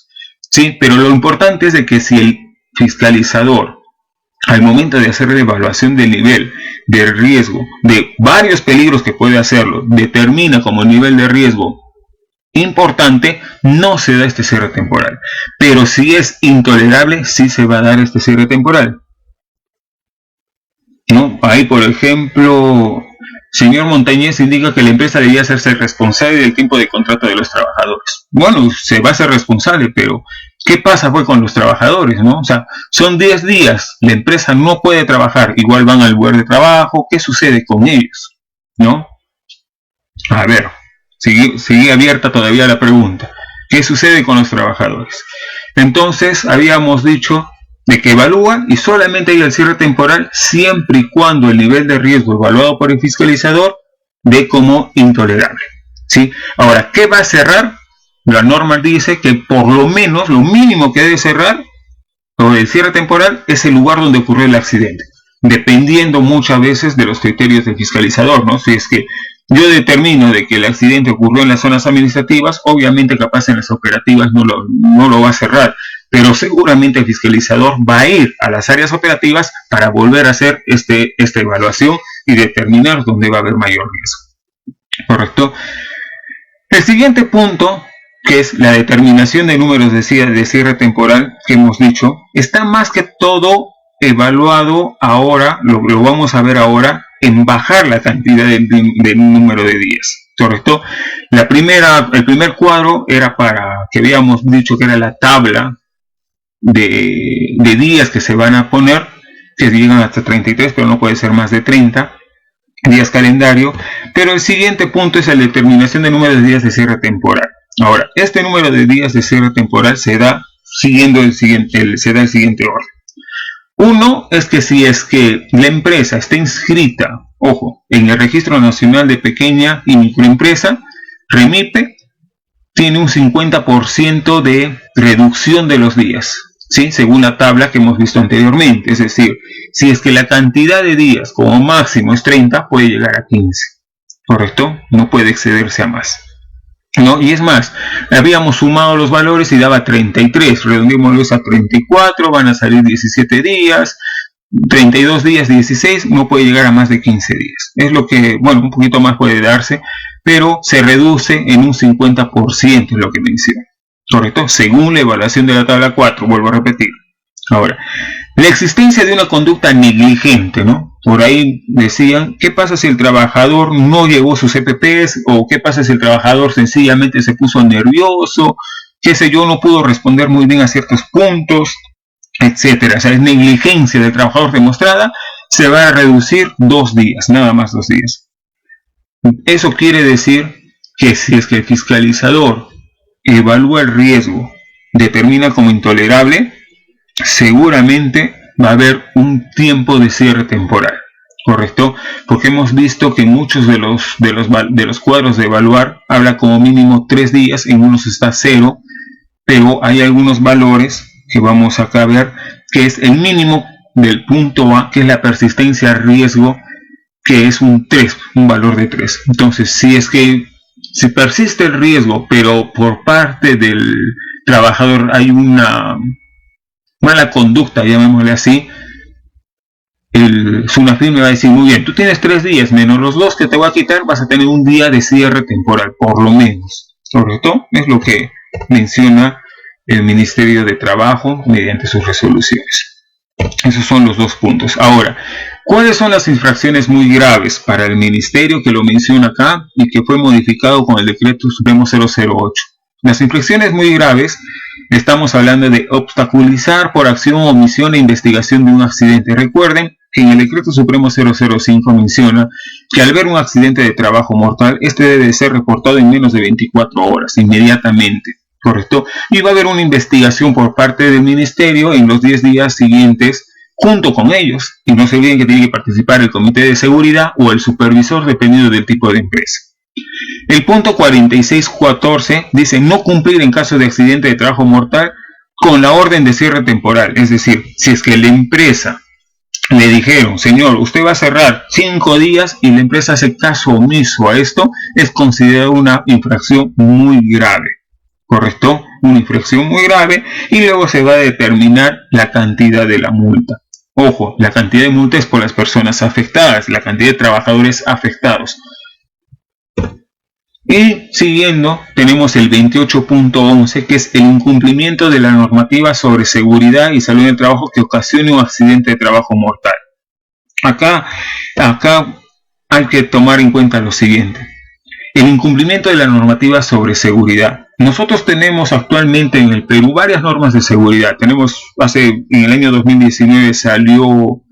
Sí, pero lo importante es de que si el fiscalizador, al momento de hacer la evaluación del nivel de riesgo de varios peligros que puede hacerlo, determina como nivel de riesgo importante, no se da este cierre temporal. Pero si es intolerable, sí se va a dar este cierre temporal. ¿No? Ahí, por ejemplo, señor Montañez indica que la empresa debía hacerse responsable del tiempo de contrato de los trabajadores. Bueno, se va a ser responsable, pero ¿qué pasa pues con los trabajadores, no? O sea, son 10 días, la empresa no puede trabajar, igual van al lugar de trabajo, ¿qué sucede con ellos? ¿No? A ver, sigue abierta todavía la pregunta. ¿Qué sucede con los trabajadores? Entonces, habíamos dicho de que evalúa y solamente hay el cierre temporal siempre y cuando el nivel de riesgo evaluado por el fiscalizador dé como intolerable, ¿sí? Ahora, ¿qué va a cerrar? La norma dice que por lo menos, lo mínimo que debe cerrar o el cierre temporal es el lugar donde ocurrió el accidente, dependiendo muchas veces de los criterios del fiscalizador, ¿no? Si es que yo determino de que el accidente ocurrió en las zonas administrativas, obviamente capaz en las operativas no lo va a cerrar, pero seguramente el fiscalizador va a ir a las áreas operativas para volver a hacer esta evaluación y determinar dónde va a haber mayor riesgo. ¿Correcto? El siguiente punto, que es la determinación de números de cierre temporal que hemos dicho, está más que todo evaluado ahora, lo vamos a ver ahora, en bajar la cantidad del número de días. ¿Correcto? El primer cuadro era para que habíamos dicho que era la tabla de días que se van a poner, que llegan hasta 33, pero no puede ser más de 30 días calendario. Pero el siguiente punto es la determinación de número de días de cierre temporal. Ahora, este número de días de cierre temporal se da siguiendo el siguiente orden. Uno es que si es que la empresa está inscrita, ojo, en el Registro Nacional de Pequeña y Microempresa, REMIPE, tiene un 50% de reducción de los días. ¿sí? Según la tabla que hemos visto anteriormente. Es decir, si es que la cantidad de días como máximo es 30, puede llegar a 15, ¿correcto? No puede excederse a más, ¿no? Y es más, habíamos sumado los valores y daba 33, redondeémoslos a 34, van a salir 17 días, 32 días, 16, no puede llegar a más de 15 días. Es lo que, bueno, un poquito más puede darse, pero se reduce en un 50%, es lo que menciona, ¿correcto? Según la evaluación de la tabla 4, vuelvo a repetir. Ahora, la existencia de una conducta negligente, ¿no? Por ahí decían, ¿qué pasa si el trabajador no llevó sus EPPs? ¿O qué pasa si el trabajador sencillamente se puso nervioso? ¿Qué sé yo? No pudo responder muy bien a ciertos puntos, etcétera. O sea, es negligencia del trabajador demostrada, se va a reducir 2 días, nada más 2 días. Eso quiere decir que si es que el fiscalizador evalúa el riesgo, determina como intolerable, seguramente va a haber un tiempo de cierre temporal, ¿correcto? Porque hemos visto que muchos de los cuadros de evaluar habla como mínimo 3 días, en unos está 0, pero hay algunos valores que vamos acá a ver, que es el mínimo del punto A, que es la persistencia riesgo, que es un 3, un valor de 3. Entonces, si persiste el riesgo, pero por parte del trabajador hay una mala conducta, llamémosle así, el SUNAFIL me va a decir, muy bien, tú tienes 3 días, menos los 2 que te voy a quitar, vas a tener un día de cierre temporal, por lo menos. Sobre todo, es lo que menciona el Ministerio de Trabajo mediante sus resoluciones. Esos son los 2 puntos. Ahora, ¿cuáles son las infracciones muy graves para el Ministerio que lo menciona acá y que fue modificado con el Decreto Supremo 008? Las infracciones muy graves, estamos hablando de obstaculizar por acción, omisión e investigación de un accidente. Recuerden que en el Decreto Supremo 005 menciona que al ver un accidente de trabajo mortal, este debe ser reportado en menos de 24 horas, inmediatamente, ¿correcto? Y va a haber una investigación por parte del Ministerio en los 10 días siguientes junto con ellos. Y no se olviden que tiene que participar el Comité de Seguridad o el supervisor, dependiendo del tipo de empresa. El punto 46.14 dice no cumplir en caso de accidente de trabajo mortal con la orden de cierre temporal. Es decir, si es que la empresa le dijeron, señor, usted va a cerrar 5 días y la empresa hace caso omiso a esto, es considerado una infracción muy grave, ¿correcto? Una infracción muy grave, y luego se va a determinar la cantidad de la multa. Ojo, la cantidad de multa es por las personas afectadas, la cantidad de trabajadores afectados. Y siguiendo, tenemos el 28.11, que es el incumplimiento de la normativa sobre seguridad y salud en el trabajo que ocasione un accidente de trabajo mortal. Acá hay que tomar en cuenta lo siguiente. El incumplimiento de la normativa sobre seguridad. Nosotros tenemos actualmente en el Perú varias normas de seguridad. En el año 2019 salió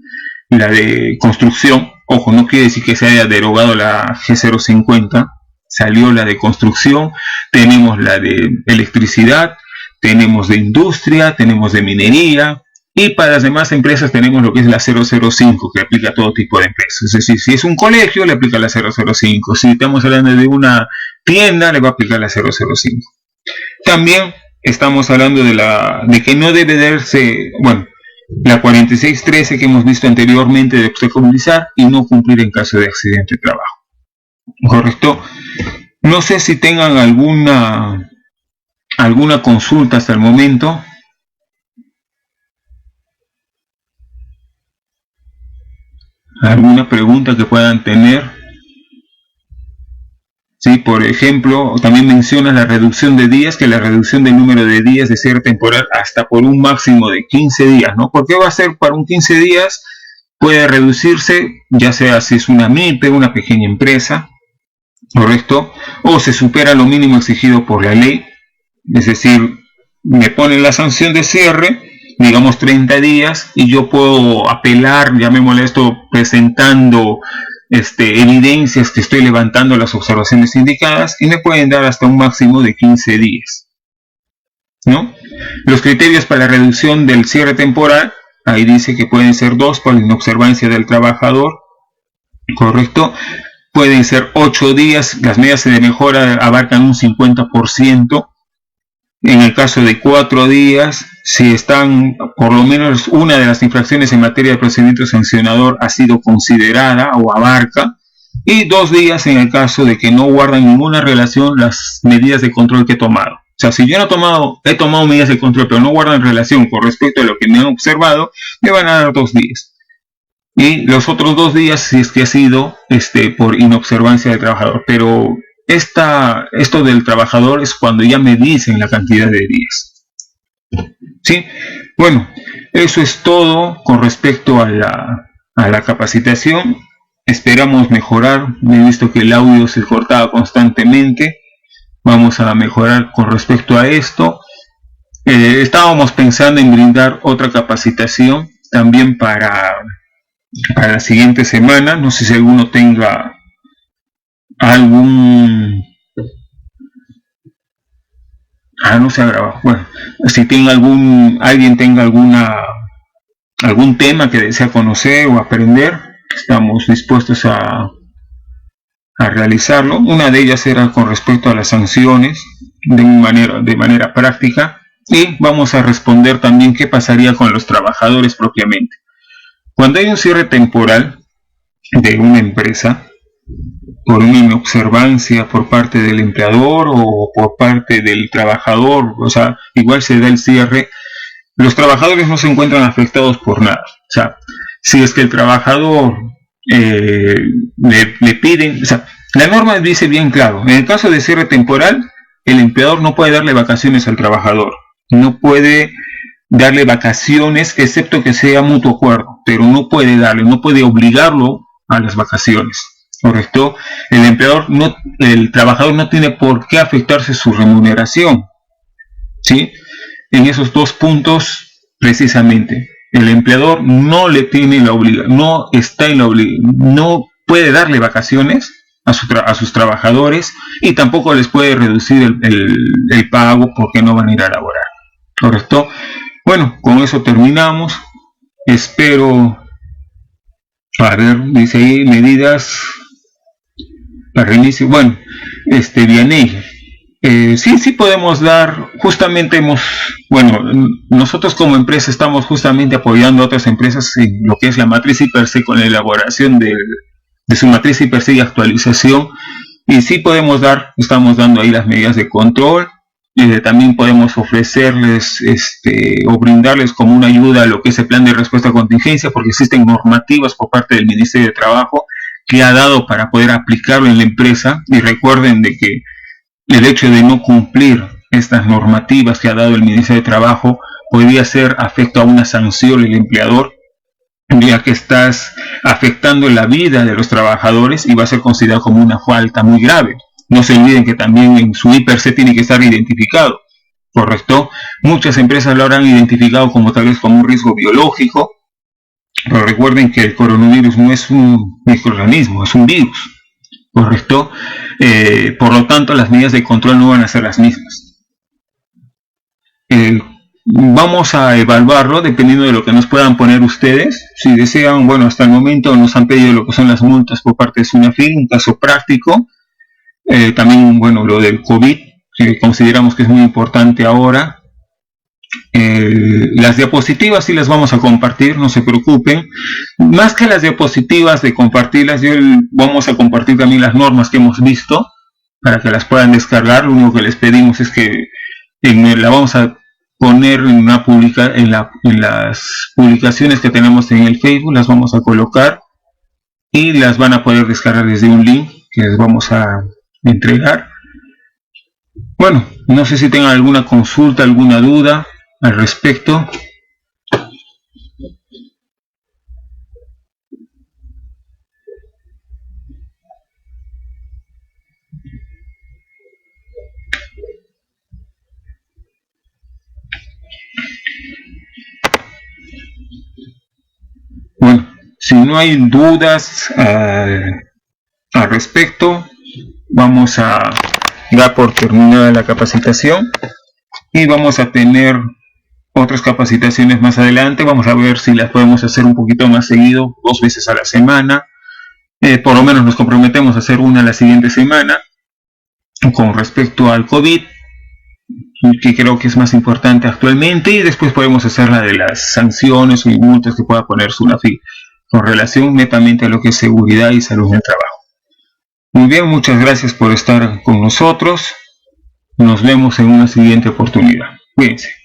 la de construcción. Ojo, no quiere decir que se haya derogado la G050. Salió la de construcción, tenemos la de electricidad, tenemos de industria, tenemos de minería, y para las demás empresas tenemos lo que es la 005, que aplica a todo tipo de empresas. Es decir, si es un colegio, le aplica la 005. Si estamos hablando de una tienda, le va a aplicar la 005. También estamos hablando de que no debe darse, bueno, la 46.13 que hemos visto anteriormente, de obstaculizar y no cumplir en caso de accidente de trabajo. ¿Correcto? No sé si tengan alguna consulta hasta el momento. ¿Alguna pregunta que puedan tener? Sí, por ejemplo, también menciona la reducción de días, que la reducción del número de días de cierre temporal hasta por un máximo de 15 días, ¿no? ¿Por qué va a ser para un 15 días? Puede reducirse, ya sea si es una MIPE, una pequeña empresa, ¿correcto? O se supera lo mínimo exigido por la ley, es decir, me ponen la sanción de cierre, digamos 30 días, y yo puedo apelar, llamémosle esto, presentando evidencias que estoy levantando las observaciones indicadas, y me pueden dar hasta un máximo de 15 días, ¿no? Los criterios para la reducción del cierre temporal, ahí dice que pueden ser 2 por la inobservancia del trabajador, ¿correcto? Pueden ser 8 días, las medidas de mejora abarcan un 50%, En el caso de 4 días, si están, por lo menos una de las infracciones en materia de procedimiento sancionador ha sido considerada o abarca, y 2 días en el caso de que no guardan ninguna relación las medidas de control que he tomado. O sea, si yo no he tomado medidas de control, pero no guardan relación con respecto a lo que me han observado, me van a dar 2 días. Y los otros 2 días, si es que ha sido por inobservancia del trabajador. Pero esto del trabajador es cuando ya me dicen la cantidad de días. ¿Sí? Bueno, eso es todo con respecto a la capacitación. Esperamos mejorar. He visto que el audio se cortaba constantemente. Vamos a mejorar con respecto a esto. Estábamos pensando en brindar otra capacitación también para la siguiente semana. No sé si alguno tenga algún... no se ha grabado. Bueno, si alguien tenga algún tema que desea conocer o aprender, estamos dispuestos a realizarlo. Una de ellas era con respecto a las sanciones de manera práctica, y vamos a responder también qué pasaría con los trabajadores propiamente. Cuando hay un cierre temporal de una empresa por una inobservancia por parte del empleador o por parte del trabajador, o sea, igual se da el cierre, los trabajadores no se encuentran afectados por nada. O sea, si es que el trabajador le piden, o sea, la norma dice bien claro, en el caso de cierre temporal, el empleador no puede darle vacaciones al trabajador, no puede darle vacaciones excepto que sea mutuo acuerdo, pero no puede obligarlo a las vacaciones, ¿correcto? El trabajador no tiene por qué afectarse su remuneración, ¿sí? En esos 2 puntos precisamente, el empleador no le tiene la obligación, no puede darle vacaciones a sus trabajadores, y tampoco les puede reducir el pago porque no van a ir a laborar, ¿correcto? Bueno, con eso terminamos. Espero, a ver, dice ahí, medidas para inicio. Bueno, Vianey, sí podemos dar, justamente nosotros como empresa estamos justamente apoyando a otras empresas en lo que es la matriz IPERSE, con la elaboración de su matriz IPERSE y actualización, y sí estamos dando ahí las medidas de control. También podemos ofrecerles o brindarles como una ayuda a lo que es el plan de respuesta a contingencia, porque existen normativas por parte del Ministerio de Trabajo que ha dado para poder aplicarlo en la empresa, y recuerden de que el hecho de no cumplir estas normativas que ha dado el Ministerio de Trabajo podría ser afecto a una sanción del empleador, ya que estás afectando la vida de los trabajadores y va a ser considerado como una falta muy grave. No se olviden que también en su IPERSE tiene que estar identificado, ¿correcto? Muchas empresas lo habrán identificado tal vez como un riesgo biológico, pero recuerden que el coronavirus no es un microorganismo, es un virus, ¿correcto? Por lo tanto, las medidas de control no van a ser las mismas. Vamos a evaluarlo dependiendo de lo que nos puedan poner ustedes. Si desean, bueno, hasta el momento nos han pedido lo que son las multas por parte de SUNAFIL, un caso práctico. También, bueno, lo del COVID, que consideramos que es muy importante ahora. Las diapositivas sí las vamos a compartir, no se preocupen. Más que las diapositivas de compartirlas, vamos a compartir también las normas que hemos visto para que las puedan descargar. Lo único que les pedimos es que la vamos a poner en las publicaciones que tenemos en el Facebook, las vamos a colocar y las van a poder descargar desde un link que les vamos a entregar. Bueno, no sé si tengan alguna consulta, alguna duda al respecto. Bueno, si no hay dudas al respecto, vamos a dar por terminada la capacitación y vamos a tener otras capacitaciones más adelante. Vamos a ver si las podemos hacer un poquito más seguido, 2 veces a la semana. Por lo menos nos comprometemos a hacer una la siguiente semana. Con respecto al COVID, que creo que es más importante actualmente, y después podemos hacer la de las sanciones y multas que pueda poner SUNAFIL con relación netamente a lo que es seguridad y salud en el trabajo. Muy bien, muchas gracias por estar con nosotros. Nos vemos en una siguiente oportunidad. Cuídense.